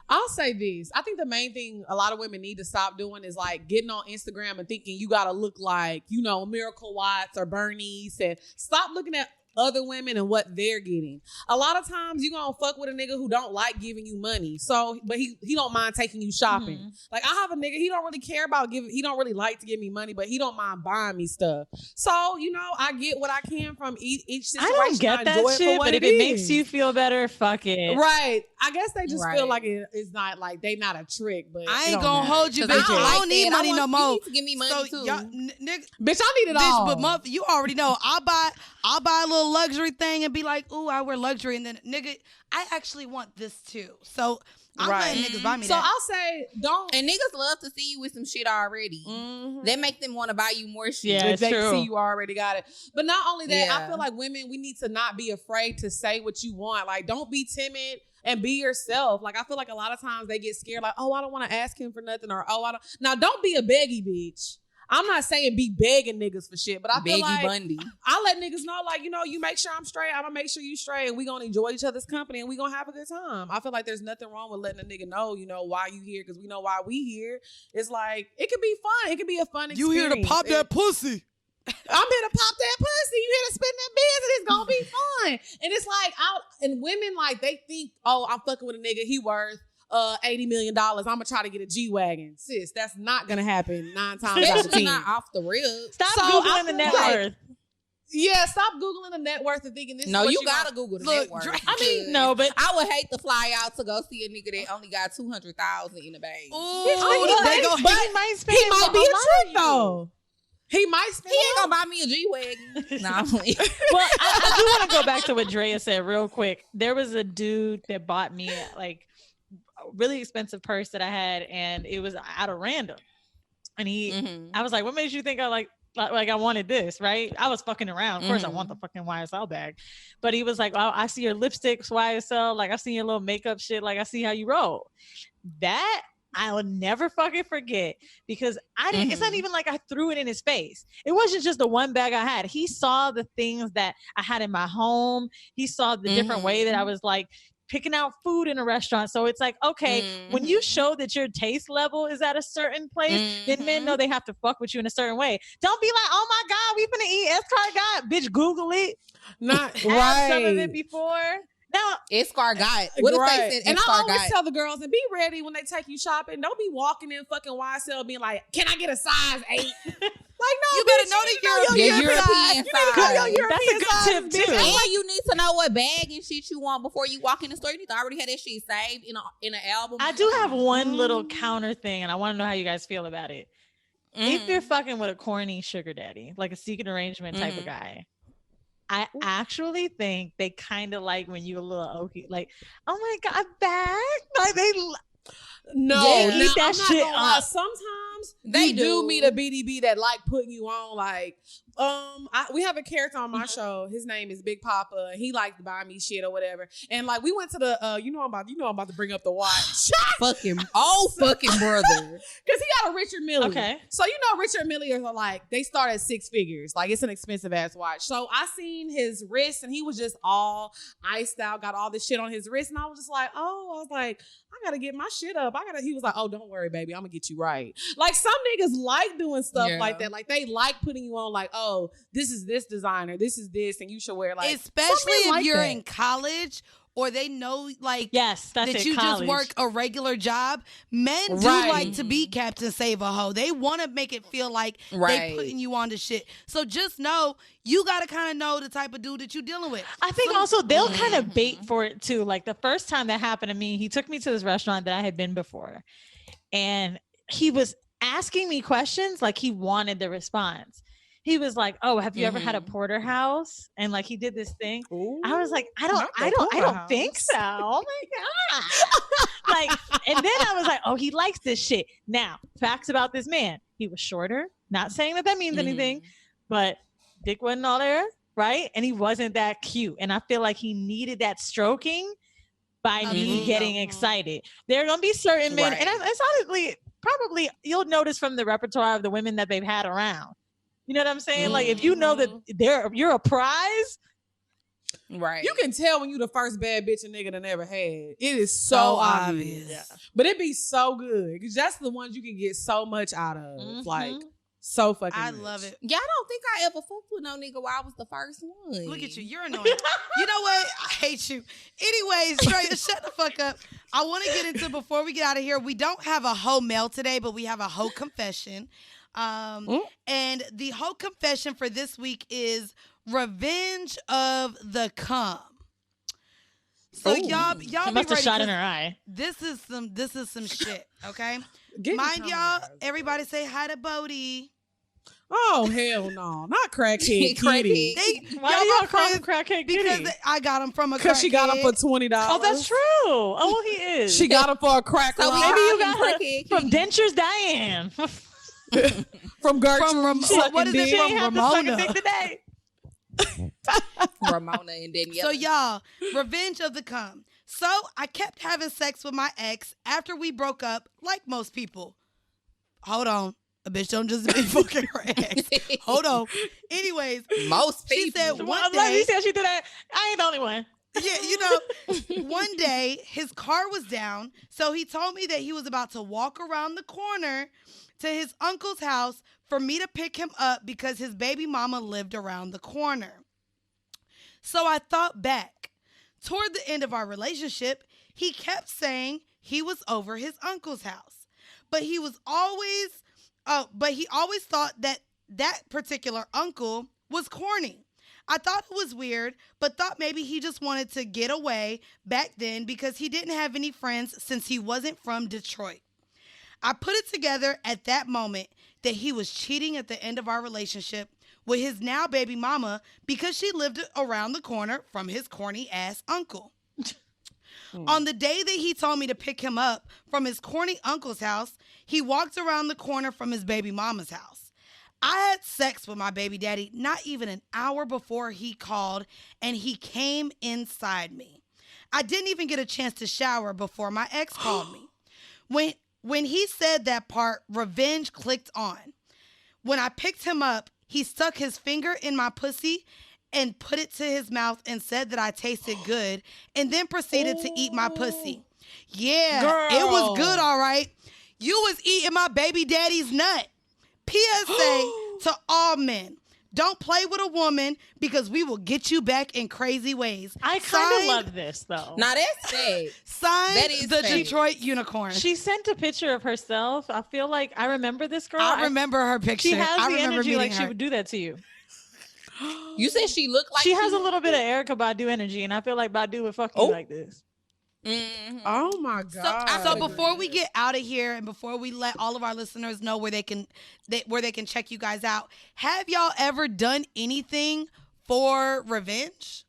S4: I'll say this. I think the main thing a lot of women need to stop doing is like getting on Instagram and thinking you got to look like, Miracle Watts or Bernice, and stop looking at other women and what they're getting. A lot of times you gonna fuck with a nigga who don't like giving you money. So, but he don't mind taking you shopping. Like I have a nigga, he don't really care about he don't really like to give me money, but he don't mind buying me stuff. So, I get what I can from each situation.
S2: I don't get that shit, but if it makes you feel better, fuck it.
S4: Right. I guess they just feel like it's not like they not a trick, but
S1: I ain't gonna hold you, bitch. I don't need money no more.
S3: You need to give me money too.
S1: Nigga,
S4: bitch, I need it all.
S1: But you already know. I'll buy a little luxury thing and be like, ooh, I wear luxury. And then, nigga, I actually want this too. So I'm letting niggas buy me
S4: so
S1: that.
S4: So I'll say, don't.
S3: And niggas love to see you with some shit already. That make them want to buy you more shit.
S2: Yeah,
S4: if they
S2: true.
S4: see you already got it. But not only that, I feel like women, we need to not be afraid to say what you want. Like, don't be timid and be yourself. Like, I feel like a lot of times they get scared, like, oh, I don't want to ask him for nothing, or oh, I don't. Now, don't be a beggy bitch. I'm not saying be begging niggas for shit, but I feel like
S3: Bundy.
S4: I let niggas know, like, you make sure I'm straight, I'm gonna make sure you straight, and we gonna enjoy each other's company, and we gonna have a good time. I feel like there's nothing wrong with letting a nigga know, why you here, because we know why we here. It's like, it could be fun. It could be a fun experience.
S1: You here to pop that pussy.
S4: I'm here to pop that pussy. You here to spend that business. It's gonna be fun. And it's like, and women, like, they think, oh, I'm fucking with a nigga, he worth $80 million. I'm gonna try to get a G-Wagon. Sis, that's not gonna happen 9 times out of 10.
S3: Not off the rip.
S2: Stop Googling the net worth.
S4: Yeah, stop Googling the net worth and thinking this is
S3: No,
S4: what
S3: you gotta Google the net worth.
S2: I mean, no, but
S3: I would hate to fly out to go see a nigga that only got $200,000 in the bank.
S2: He might
S4: be a trick though. He might spend.
S3: He ain't gonna buy me a G-Wagon. Nah, I'm playing.
S2: Well, I do want to go back to what Drea said real quick. There was a dude that bought me like really expensive purse that I had, and it was out of random. And I was like, what made you think I like I wanted this, right? I was fucking around. Of course I want the fucking YSL bag. But he was like, oh, I see your lipsticks YSL, like I see your little makeup shit, like I see how you roll. That I will never fucking forget, because I didn't, it's not even like I threw it in his face. It wasn't just the one bag I had. He saw the things that I had in my home. He saw the different way that I was like picking out food in a restaurant. So it's like, okay, when you show that your taste level is at a certain place, then men know they have to fuck with you in a certain way. Don't be like, oh my God, we finna eat escargot. Bitch, Google it.
S4: Not
S2: have some of it before. Now,
S3: escargot. What if they said
S4: and
S3: escargot?
S4: I always tell the girls, and be ready when they take you shopping. Don't be walking in fucking YSL being like, can I get a size 8? Like, no,
S1: you better know the
S3: European
S4: size.
S2: That's a good tip too.
S3: And you need to know what bag and shit you want before you walk in the store. You need to already have that shit saved in an album.
S2: I do have one little counter thing, and I want to know how you guys feel about it. If you're fucking with a corny sugar daddy, like a secret arrangement type of guy, I actually think they kind of like when you a little okie, like, oh my God, I'm back. Like they eat that shit up.
S4: Sometimes
S3: they
S4: do meet a BDB that like putting you on, like, we have a character on my show. His name is Big Papa, and he likes to buy me shit or whatever. And like we went to the I'm about to bring up the watch.
S3: fucking brother.
S4: Because he got a Richard Mille.
S2: Okay.
S4: So Richard Mille are like, they start at 6 figures. Like, it's an expensive ass watch. So I seen his wrist, and he was just all iced out, got all this shit on his wrist, and I was just like, I gotta get my shit up. He was like, oh, don't worry, baby, I'm gonna get you right. Like, some niggas like doing stuff like that. Like, they like putting you on, like, oh, this is this designer, this is this, and you should wear, like,
S1: especially if you're in college, or they know, like, that you just work a regular job. Men do like to be Captain Save a Hoe. They want to make it feel like they putting you on the shit. So just know, you got to kind of know the type of dude that you're dealing with.
S2: I think also they'll kind of bait for it too. Like the first time that happened to me, he took me to this restaurant that I had been before, and he was asking me questions like he wanted the response. he was like, "Oh, have you ever had a porterhouse?" And like he did this thing.
S4: Ooh,
S2: I was like, I
S4: not the
S2: don't think
S4: porterhouse.
S2: so. Oh my god! Like, and then I was like, oh, he likes this shit. Now, facts about this man: he was shorter. Not saying that means anything, but dick wasn't all there, right? And he wasn't that cute. And I feel like he needed that stroking by me getting excited. There are gonna be certain men, and it's honestly probably you'll notice from the repertoire of the women that they've had around. You know what I'm saying? Like if you know that you're a prize.
S3: Right.
S4: You can tell when you the first bad bitch a nigga that never had. It is so obvious. Yeah. But it be so good. Because that's the ones you can get so much out of. Like, so fucking
S1: I
S4: much.
S1: love it.
S3: Y'all don't think I ever fucked with no nigga while I was the first one.
S1: Look at you. You're annoying. You know what? I hate you. Anyways, Drea, shut the fuck up. I want to get into, before we get out of here, we don't have a hoe mail today, but we have a hoe confession. And the hoe confession for this week is revenge of the cum. So y'all be
S2: must have
S1: ready,
S2: shot in her eye.
S1: This is some shit, okay?
S4: Get
S1: Mind y'all, everybody say hi to Bodie.
S4: Oh, hell no. Not crackhead kitty.
S2: Why do y'all call him crackhead kitty?
S1: Because I got him from a
S4: Because she got him for $20.
S2: Oh, that's true. Oh, he is.
S4: She got him for a crack
S3: So
S4: line.
S2: Maybe you got her
S3: crackhead
S2: from Dentures Diane.
S4: From Gertrude.
S1: What is it
S2: She
S1: from
S2: ain't have to suck a
S1: Ramona?
S2: dick today.
S3: Ramona and Danielle.
S1: So y'all, revenge of the cum. So I kept having sex with my ex after we broke up, like most people. Hold on. A bitch don't just be fucking her ex. Hold on. Anyways,
S3: most
S1: she
S3: people.
S1: said one
S2: I love
S1: day.
S2: you said she did that. I ain't the only one.
S1: Yeah, you know, one day his car was down, so he told me that he was about to walk around the corner to his uncle's house for me to pick him up because his baby mama lived around the corner. So I thought back. Toward the end of our relationship, he kept saying he was over his uncle's house. But he always thought that particular uncle was corny. I thought it was weird, but thought maybe he just wanted to get away back then because he didn't have any friends since he wasn't from Detroit. I put it together at that moment that he was cheating at the end of our relationship with his now baby mama because she lived around the corner from his corny ass uncle. On the day that he told me to pick him up from his corny uncle's house, he walked around the corner from his baby mama's house. I had sex with my baby daddy not even an hour before he called, and he came inside me. I didn't even get a chance to shower before my ex called me. When he said that part, revenge clicked on. When I picked him up, he stuck his finger in my pussy and put it to his mouth and said that I tasted good, and then proceeded to eat my pussy. Yeah,
S4: Girl.
S1: It was good, all right. You was eating my baby daddy's nut. PSA to all men. Don't play with a woman because we will get you back in crazy ways.
S2: I kind of love this, though.
S3: Now that's fake.
S1: Signed
S3: That is
S1: the
S3: fake.
S1: Detroit Unicorn.
S2: She sent a picture of herself. I feel like I remember this girl.
S1: I remember her picture.
S2: She has
S1: I
S2: the
S1: remember
S2: energy like
S1: meeting
S2: she
S1: her.
S2: would do that to you.
S3: You said she looked like
S2: She has a little bit of Erykah Badu energy, and I feel like Badu would fuck you like this.
S3: Mm-hmm.
S4: Oh my God.
S1: So before we get out of here and before we let all of our listeners know where they can check you guys out, have y'all ever done anything for revenge?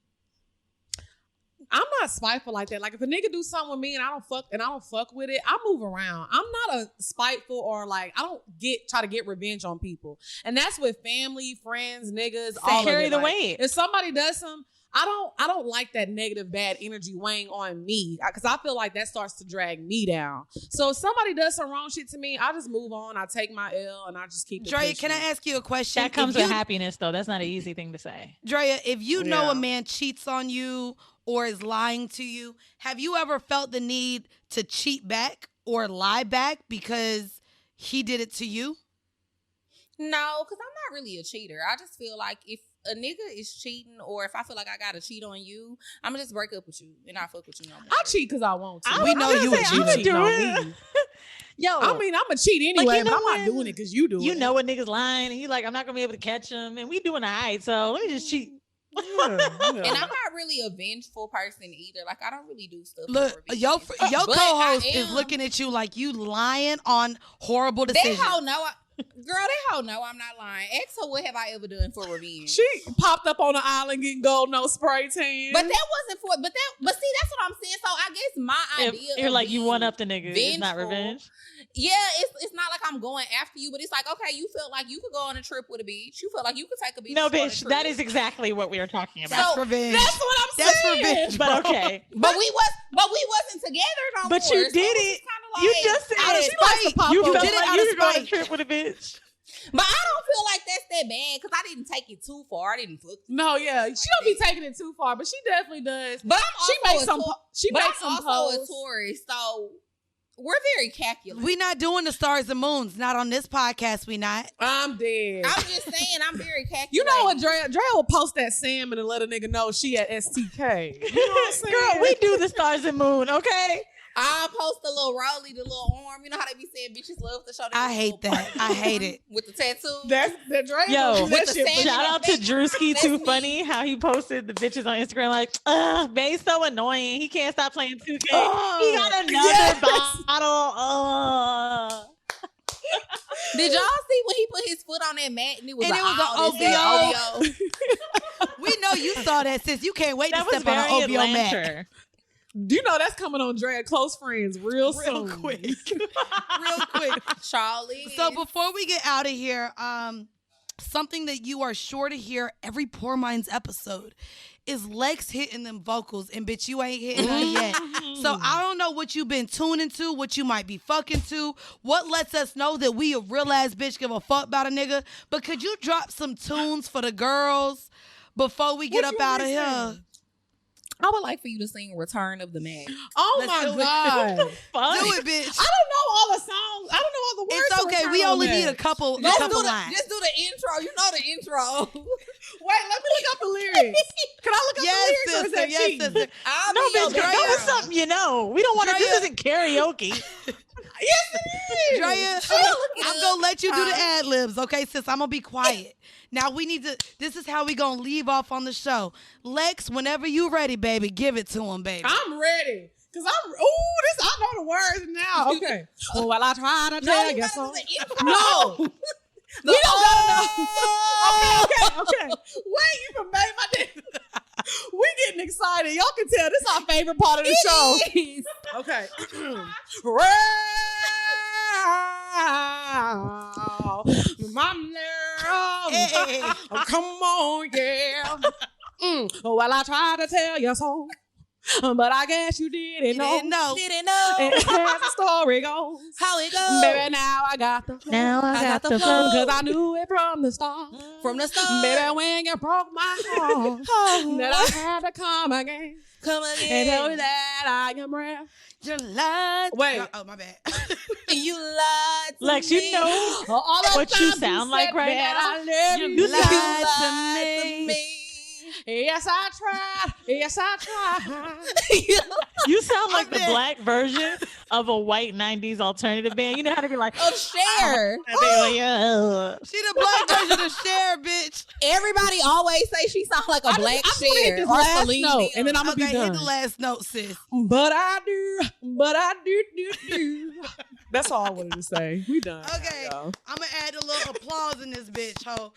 S4: I'm not spiteful like that. Like if a nigga do something with me and I don't fuck with it, I move around. I'm not a spiteful or like I don't try to get revenge on people. And that's with family, friends, niggas, all of
S2: carry
S4: it.
S2: the
S4: Like,
S2: weight.
S4: if somebody does something, I don't like that negative bad energy weighing on me because I feel like that starts to drag me down. So if somebody does some wrong shit to me, I just move on. I take my L and I just keep it
S1: Drea,
S4: pushing.
S1: can I ask you a question?
S2: That comes
S1: If
S2: with
S1: you-
S2: happiness, though. That's not an easy thing to say.
S1: Drea, if you know
S4: Yeah.
S1: a man cheats on you or is lying to you, have you ever felt the need to cheat back or lie back because he did it to you?
S3: No, because I'm not really a cheater. I just feel like if a nigga is cheating or if I feel like I gotta cheat on you, I'm gonna just break up with you and not fuck with you no more.
S4: I cheat because I want to.
S1: We know you would cheat.
S2: do
S4: on
S2: it.
S4: me.
S2: Yo,
S4: I mean, I'm a cheat anyway,
S2: you know
S4: but I'm not
S2: when
S4: doing it because you do it.
S2: you know a nigga's lying, and he like, I'm not gonna be able to catch him, and we doing all right, so let me just cheat.
S4: Yeah.
S3: And I'm not really a vengeful person either. Like I don't really do stuff.
S1: Look,
S3: for revenge.
S1: your
S3: But
S1: co-host
S3: I
S1: is
S3: am-
S1: looking at you like you lying on horrible
S3: That
S1: decisions.
S3: hoe know. Girl, they hoe know I'm not lying. Ask her what have I ever done for revenge.
S4: She popped up on the island getting gold, no spray tan.
S3: But that wasn't for. But see, that's what I'm saying. So I guess my idea.
S2: You're
S3: of
S2: like you
S3: being
S2: one up the nigga. It's not
S3: vengeful-
S2: revenge.
S3: Yeah, it's not like I'm going after you, but it's like, okay, you felt like you could go on a trip with a bitch. You felt like you could take a bitch.
S2: No,
S3: on a
S2: bitch.
S3: trip.
S2: That is exactly what we are talking about.
S1: That's revenge.
S4: that's what I'm
S1: That's
S4: saying.
S1: revenge.
S2: But okay.
S3: But we wasn't together no
S2: But
S3: more.
S2: you
S3: so
S2: did
S3: was
S2: it.
S3: kinda like,
S2: You just said
S1: out of
S2: it.
S1: spite.
S4: likes to pop
S2: You
S4: up.
S2: felt
S1: did it
S2: like
S1: out
S2: you
S1: of
S2: could go on a
S1: spite.
S2: trip with a bitch.
S3: But I don't feel like that's that bad because I didn't take it too far. I didn't fuck.
S4: No, yeah, she don't be taking it too far, but she definitely does.
S3: But
S4: She
S3: I'm
S4: makes
S3: also
S4: some.
S3: a tour-
S4: She
S3: but
S4: makes
S3: I'm
S4: some
S3: also a
S4: posts.
S3: tourist, so we're very calculated.
S1: We not doing the stars and moons. Not on this podcast. We not.
S4: I'm dead.
S3: I'm just saying, I'm very calculated.
S4: You know what, Drea will post that salmon and let a nigga know she at STK. You know what I'm saying?
S2: Girl, we do the stars and moon, okay?
S3: I'll post a little rolly, the little arm. You know how they be saying bitches love to show their
S1: I hate
S3: little
S1: that. I hate it.
S3: with the tattoo.
S4: That's that Drea.
S2: Yo,
S4: do that
S3: with the
S4: shit,
S3: salmon-
S4: but-
S2: Shout out to Drewski,
S3: That's
S2: too
S3: me.
S2: funny how he posted the bitches on Instagram like, bae's so annoying. He can't stop playing 2K. He got another
S4: yes.
S2: bottle.
S3: Did y'all see when he put his foot on that mat and it was
S1: And
S3: like,
S1: it was
S3: oh,
S1: a
S3: this is
S1: OVO. We know you saw that, sis. You can't wait
S2: That
S1: to
S2: was
S1: step on
S2: very
S1: an OVO mat.
S2: Atlanta.
S4: You know that's coming on Drea Close Friends real
S1: Real
S4: soon.
S1: quick. Real quick.
S3: Charlie.
S1: So before we get out of here, something that you are sure to hear every Poor Minds episode is Lex hitting them vocals, and bitch, you ain't hitting none yet. So I don't know what you've been tuning to, what you might be fucking to, what lets us know that we a real ass bitch give a fuck about a nigga. But could you drop some tunes for the girls before we get
S4: What
S1: up
S4: you
S1: out of
S4: be
S1: here?
S4: saying?
S3: I would like for you to sing Return of the Man.
S4: Oh
S1: Let's do
S4: my
S1: it.
S4: god!
S2: Fuck.
S1: Do it, bitch.
S4: I don't know all the songs. I don't know all the words.
S1: It's
S4: to
S1: okay.
S4: Return
S1: We
S4: on
S1: only
S4: that.
S1: need a couple
S3: Just
S1: lines.
S3: just do the intro. You know the intro.
S4: Wait, let me look up the lyrics. Can I look up
S1: Yes,
S4: the lyrics? Or is
S1: sister.
S4: that
S1: Yes,
S4: cheating?
S1: sister.
S3: I'll
S2: No,
S3: be your
S2: bitch, go
S3: background.
S2: with something you know. We don't want to. This
S1: Drea-
S2: isn't karaoke.
S4: Yes, it is.
S1: Drea,
S3: it
S1: I'm
S3: up.
S1: gonna let you do the
S3: Huh?
S1: ad libs, okay, sis? I'm gonna be quiet. Now we need to. This is how we gonna leave off on the show. Lex, whenever you ready, baby, give it to him, baby.
S4: I'm ready. Cause I know the words now. Okay. Well, while I try to
S3: No,
S4: tell
S3: you
S4: you
S3: gotta
S4: so.
S3: do the intro.
S4: No. We don't gotta know. Okay. Wait, you can make my day. We getting excited. Y'all can tell this is our favorite part of the show.
S3: Yes.
S4: Okay.
S1: Hey.
S4: Come on, yeah. Well, I tried to tell you so, but I guess you didn't know.
S1: Didn't know.
S3: Didn't know
S4: And as the story goes,
S3: how it goes.
S4: baby, now I got the flow.
S2: Now I got the flow.
S4: Cause I knew it from the start.
S3: From the start.
S4: Baby, when you broke my heart, that I had to come again
S3: Come
S4: and
S3: again.
S4: tell you that I am real.
S1: You lied.
S4: Wait.
S1: Oh, my bad.
S3: You lied to
S2: Lex,
S3: me.
S2: you know
S4: All the
S2: what you
S4: times
S2: sound like
S4: said
S2: right
S4: that
S2: now?
S4: I love
S1: You
S4: you.
S1: lied to
S3: lied
S1: me.
S4: Yes, I tried. Yes, I tried.
S2: you sound like the
S1: dead.
S2: black version of a white 90s alternative band. You know how to be like,
S3: Of Cher.
S2: and they like, yeah.
S1: She the black version of Cher, bitch.
S3: Everybody always say she sounds like a
S4: I
S3: black
S4: just wanna hit
S3: Cher
S4: this
S3: or
S4: last
S3: Celine
S4: note,
S3: Dion.
S4: and then I'm gonna
S1: Okay,
S4: be
S1: hit
S4: done.
S1: the last note, sis.
S4: But I do. That's all I wanted to say. We done.
S1: Okay.
S4: y'all.
S1: I'm gonna add a little applause in this bitch, ho.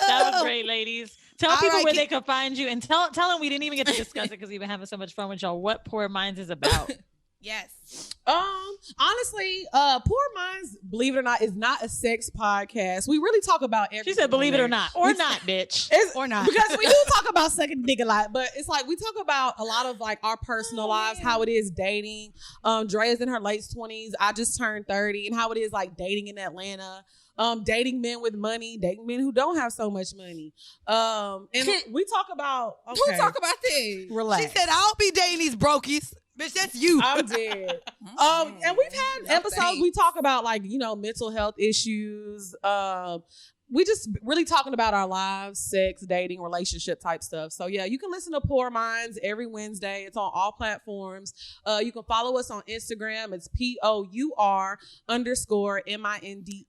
S2: That was great, ladies. Tell
S1: All
S2: people
S1: right,
S2: where
S1: keep-
S2: they can find you, and tell them we didn't even get to discuss it because we've been having so much fun with y'all. What Poor Minds is about.
S1: Yes.
S4: Honestly, Poor Minds, believe it or not, is not a sex podcast. We really talk about everything.
S2: She said, "Believe it or
S4: on there.
S2: not, or
S4: We-
S2: not, bitch."
S4: It's,
S1: Or not.
S4: because we do talk about sucking dick a lot, but it's like we talk about a lot of like our personal lives, how it is dating. Drea's in her late 20s. I just turned 30, and how it is like dating in Atlanta. Dating men with money, dating men who don't have so much money. And we talk about
S3: Who talk about that?
S4: relax.
S1: She said, I'll be dating these brokies. Bitch, that's you.
S4: I'm dead. And we've had episodes we talk about like, you know, mental health issues. We just really talking about our lives, sex, dating, relationship type stuff. So yeah, you can listen to Poor Minds every Wednesday. It's on all platforms. You can follow us on Instagram. It's POUR_MINDS.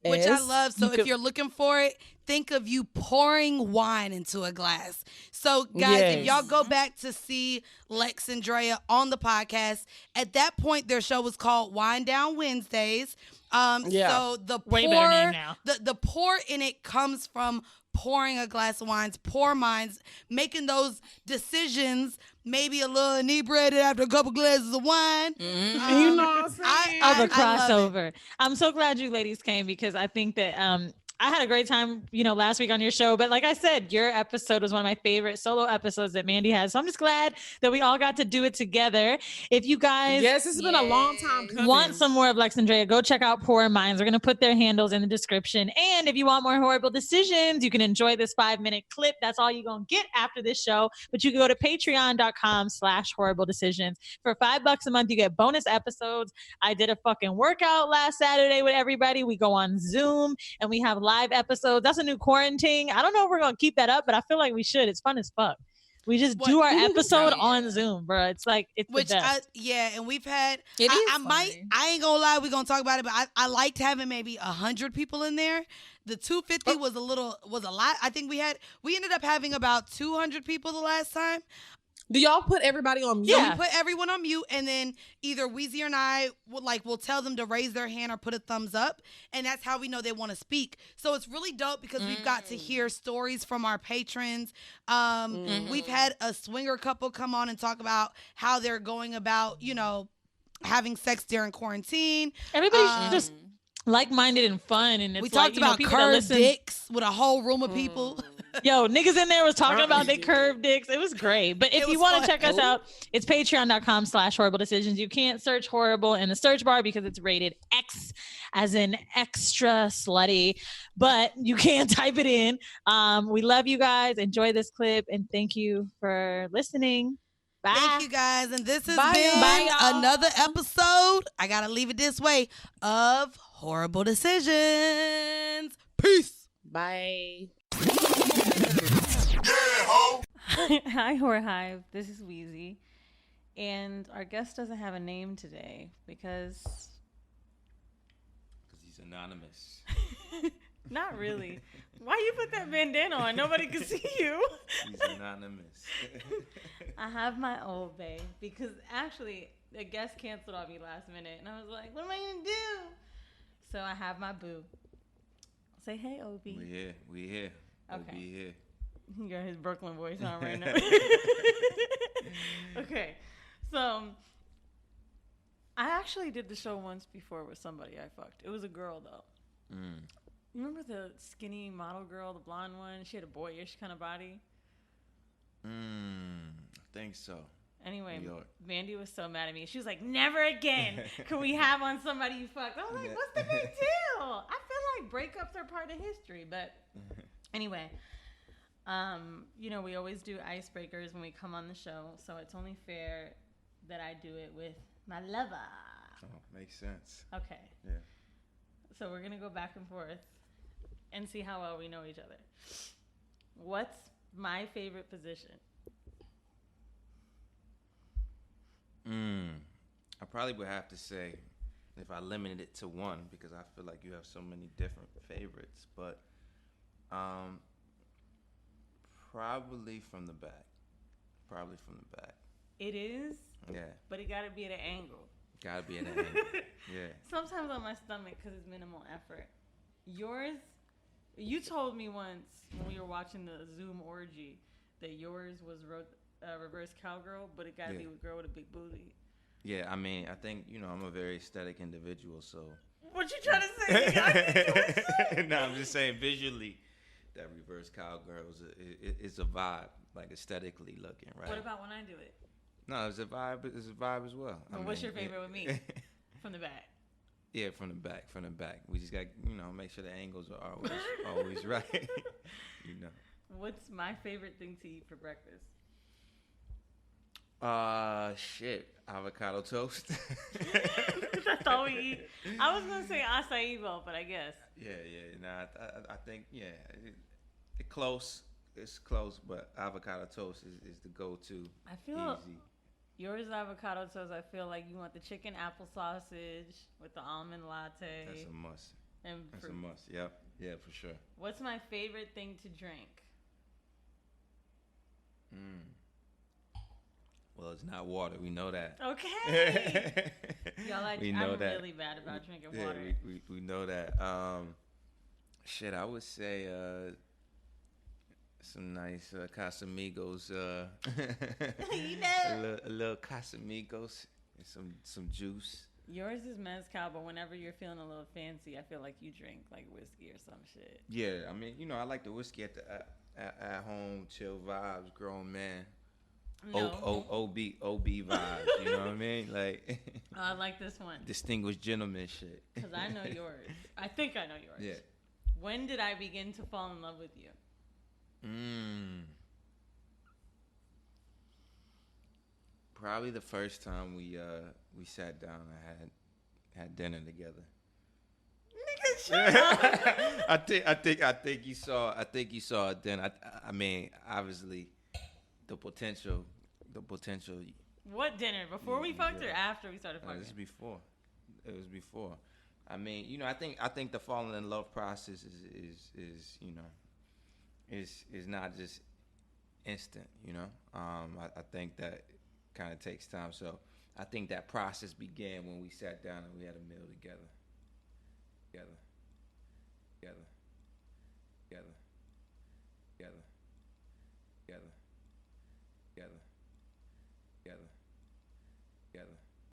S1: Which I love. So
S4: You
S1: if
S4: can-
S1: you're looking for it, think of you pouring wine into a glass. So guys, if
S4: Yes.
S1: y'all go back to see Lex and Drea on the podcast, at that point their show was called Wine Down Wednesdays. So the
S2: Way better name now.
S1: The pour in it comes from pouring a glass of wine, pour minds, making those decisions, maybe a little inebriated after a couple glasses of wine.
S4: You know what I'm saying?
S2: The
S1: I love it.
S2: crossover. I'm so glad you ladies came because I think that I had a great time, last week on your show. But like I said, your episode was one of my favorite solo episodes that Mandy has. So I'm just glad that we all got to do it together. If you guys
S4: this has been a long time coming.
S2: Want some more of Lex and Drea, go check out Poor Minds. We're going to put their handles in the description. And if you want more Horrible Decisions, you can enjoy this 5-minute clip. That's all you're going to get after this show. But you can go to patreon.com/horrible decisions. For $5 a month, you get bonus episodes. I did a fucking workout last Saturday with everybody. We go on Zoom and we have live episodes. That's a new quarantine. I don't know if we're going to keep that up, but I feel like we should. It's fun as fuck. We just do our episode on Zoom, bro. It's like, it's the best.
S1: And we've had,
S3: It is
S1: I ain't gonna lie, we're gonna talk about it, but I liked having maybe 100 people in there. The 250 was a lot. I think we ended up having about 200 people the last time.
S4: Do y'all put everybody on mute?
S1: Yeah, we put everyone on mute, and then either Weezy and I will tell them to raise their hand or put a thumbs up, and that's how we know they want to speak. So it's really dope because we've got to hear stories from our patrons. We've had a swinger couple come on and talk about how they're going about, having sex during quarantine.
S2: Everybody's just like-minded and fun, and it's
S1: we talked about curved dicks with a whole room of people.
S2: Yo, niggas in there was talking about their curved dicks. It was great. But if you want to check us out, it's patreon.com/horrible decisions. You can't search horrible in the search bar because it's rated X as in extra slutty, but you can type it in. We love you guys. Enjoy this clip and thank you for listening. Bye.
S1: Thank you guys. And this has been another episode, I got to leave it this way, of Horrible Decisions. Peace.
S4: Bye.
S6: Hi, Whore Hive. This is Wheezy. And our guest doesn't have a name today because
S7: he's anonymous.
S6: Not really. Why you put that bandana on? Nobody can see you.
S7: He's anonymous.
S6: I have my old bae because actually the guest canceled on me last minute. And I was like, what am I going to do? So I have my boo. Say, hey, Obi.
S7: We here.
S6: Okay.
S7: Obi here.
S6: He got his Brooklyn voice on right now. Okay. So I actually did the show once before with somebody I fucked. It was a girl, though. You remember the skinny model girl, the blonde one? She had a boyish kind of body.
S7: I think so.
S6: Anyway, Mandy was so mad at me. She was like, never again can we have on somebody you fucked. I was like, what's the big deal? I feel like breakups are part of history. But anyway, we always do icebreakers when we come on the show. So it's only fair that I do it with my lover.
S7: Oh, makes sense.
S6: Okay.
S7: Yeah.
S6: So we're going to go back and forth and see how well we know each other. What's my favorite position?
S7: I probably would have to say, if I limited it to one, because I feel like you have so many different favorites, but probably from the back.
S6: It is?
S7: Yeah.
S6: But it got to be at an angle.
S7: Gotta be at an angle. Yeah.
S6: Sometimes on my stomach because it's minimal effort. Yours, you told me once when we were watching the Zoom orgy that yours was reverse cowgirl, but it gotta be a girl with a big booty.
S7: Yeah, I mean, I think, I'm a very aesthetic individual, so.
S6: What you trying to say?
S7: No, I'm just saying visually that reverse cowgirl is a vibe, like aesthetically looking, right?
S6: What about when I do it?
S7: No, it's a vibe. It's a vibe as well.
S6: Well, what's your favorite with me? From the back.
S7: Yeah, from the back. We just got, make sure the angles are always right.
S6: What's my favorite thing to eat for breakfast?
S7: Shit, avocado toast.
S6: That's all we eat. I was gonna say acai bowl, but I guess.
S7: Yeah. Nah, I think it's close. It's close, but avocado toast is the go-to.
S6: I feel easy. Yours is avocado toast. I feel like you want the chicken apple sausage with the almond latte.
S7: That's a must.
S6: And
S7: that's a must. Yep. Yeah, for sure.
S6: What's my favorite thing to drink?
S7: Well, it's not water. We know that.
S6: Okay. Y'all,
S7: We know
S6: I'm
S7: that.
S6: really bad about drinking
S7: Yeah,
S6: water.
S7: we know that. Shit, I would say some nice Casamigos. A little Casamigos and some juice.
S6: Yours is mezcal, but whenever you're feeling a little fancy, I feel like you drink like whiskey or some shit.
S7: Yeah, I mean, I like the whiskey at home, chill vibes, grown man.
S6: No.
S7: OB vibes, you know what I mean? Like
S6: I like this one.
S7: distinguished gentleman shit.
S6: Because I know yours. I think I know yours.
S7: Yeah.
S6: When did I begin to fall in love with you?
S7: Probably the first time we sat down and had dinner together. I think you saw it then. I mean, obviously the potential.
S6: What dinner? Before we fucked or after we started fucking?
S7: It was before. I mean, I think the falling in love process is not just instant. I think that kind of takes time. So I think that process began when we sat down and we had a meal together. Together.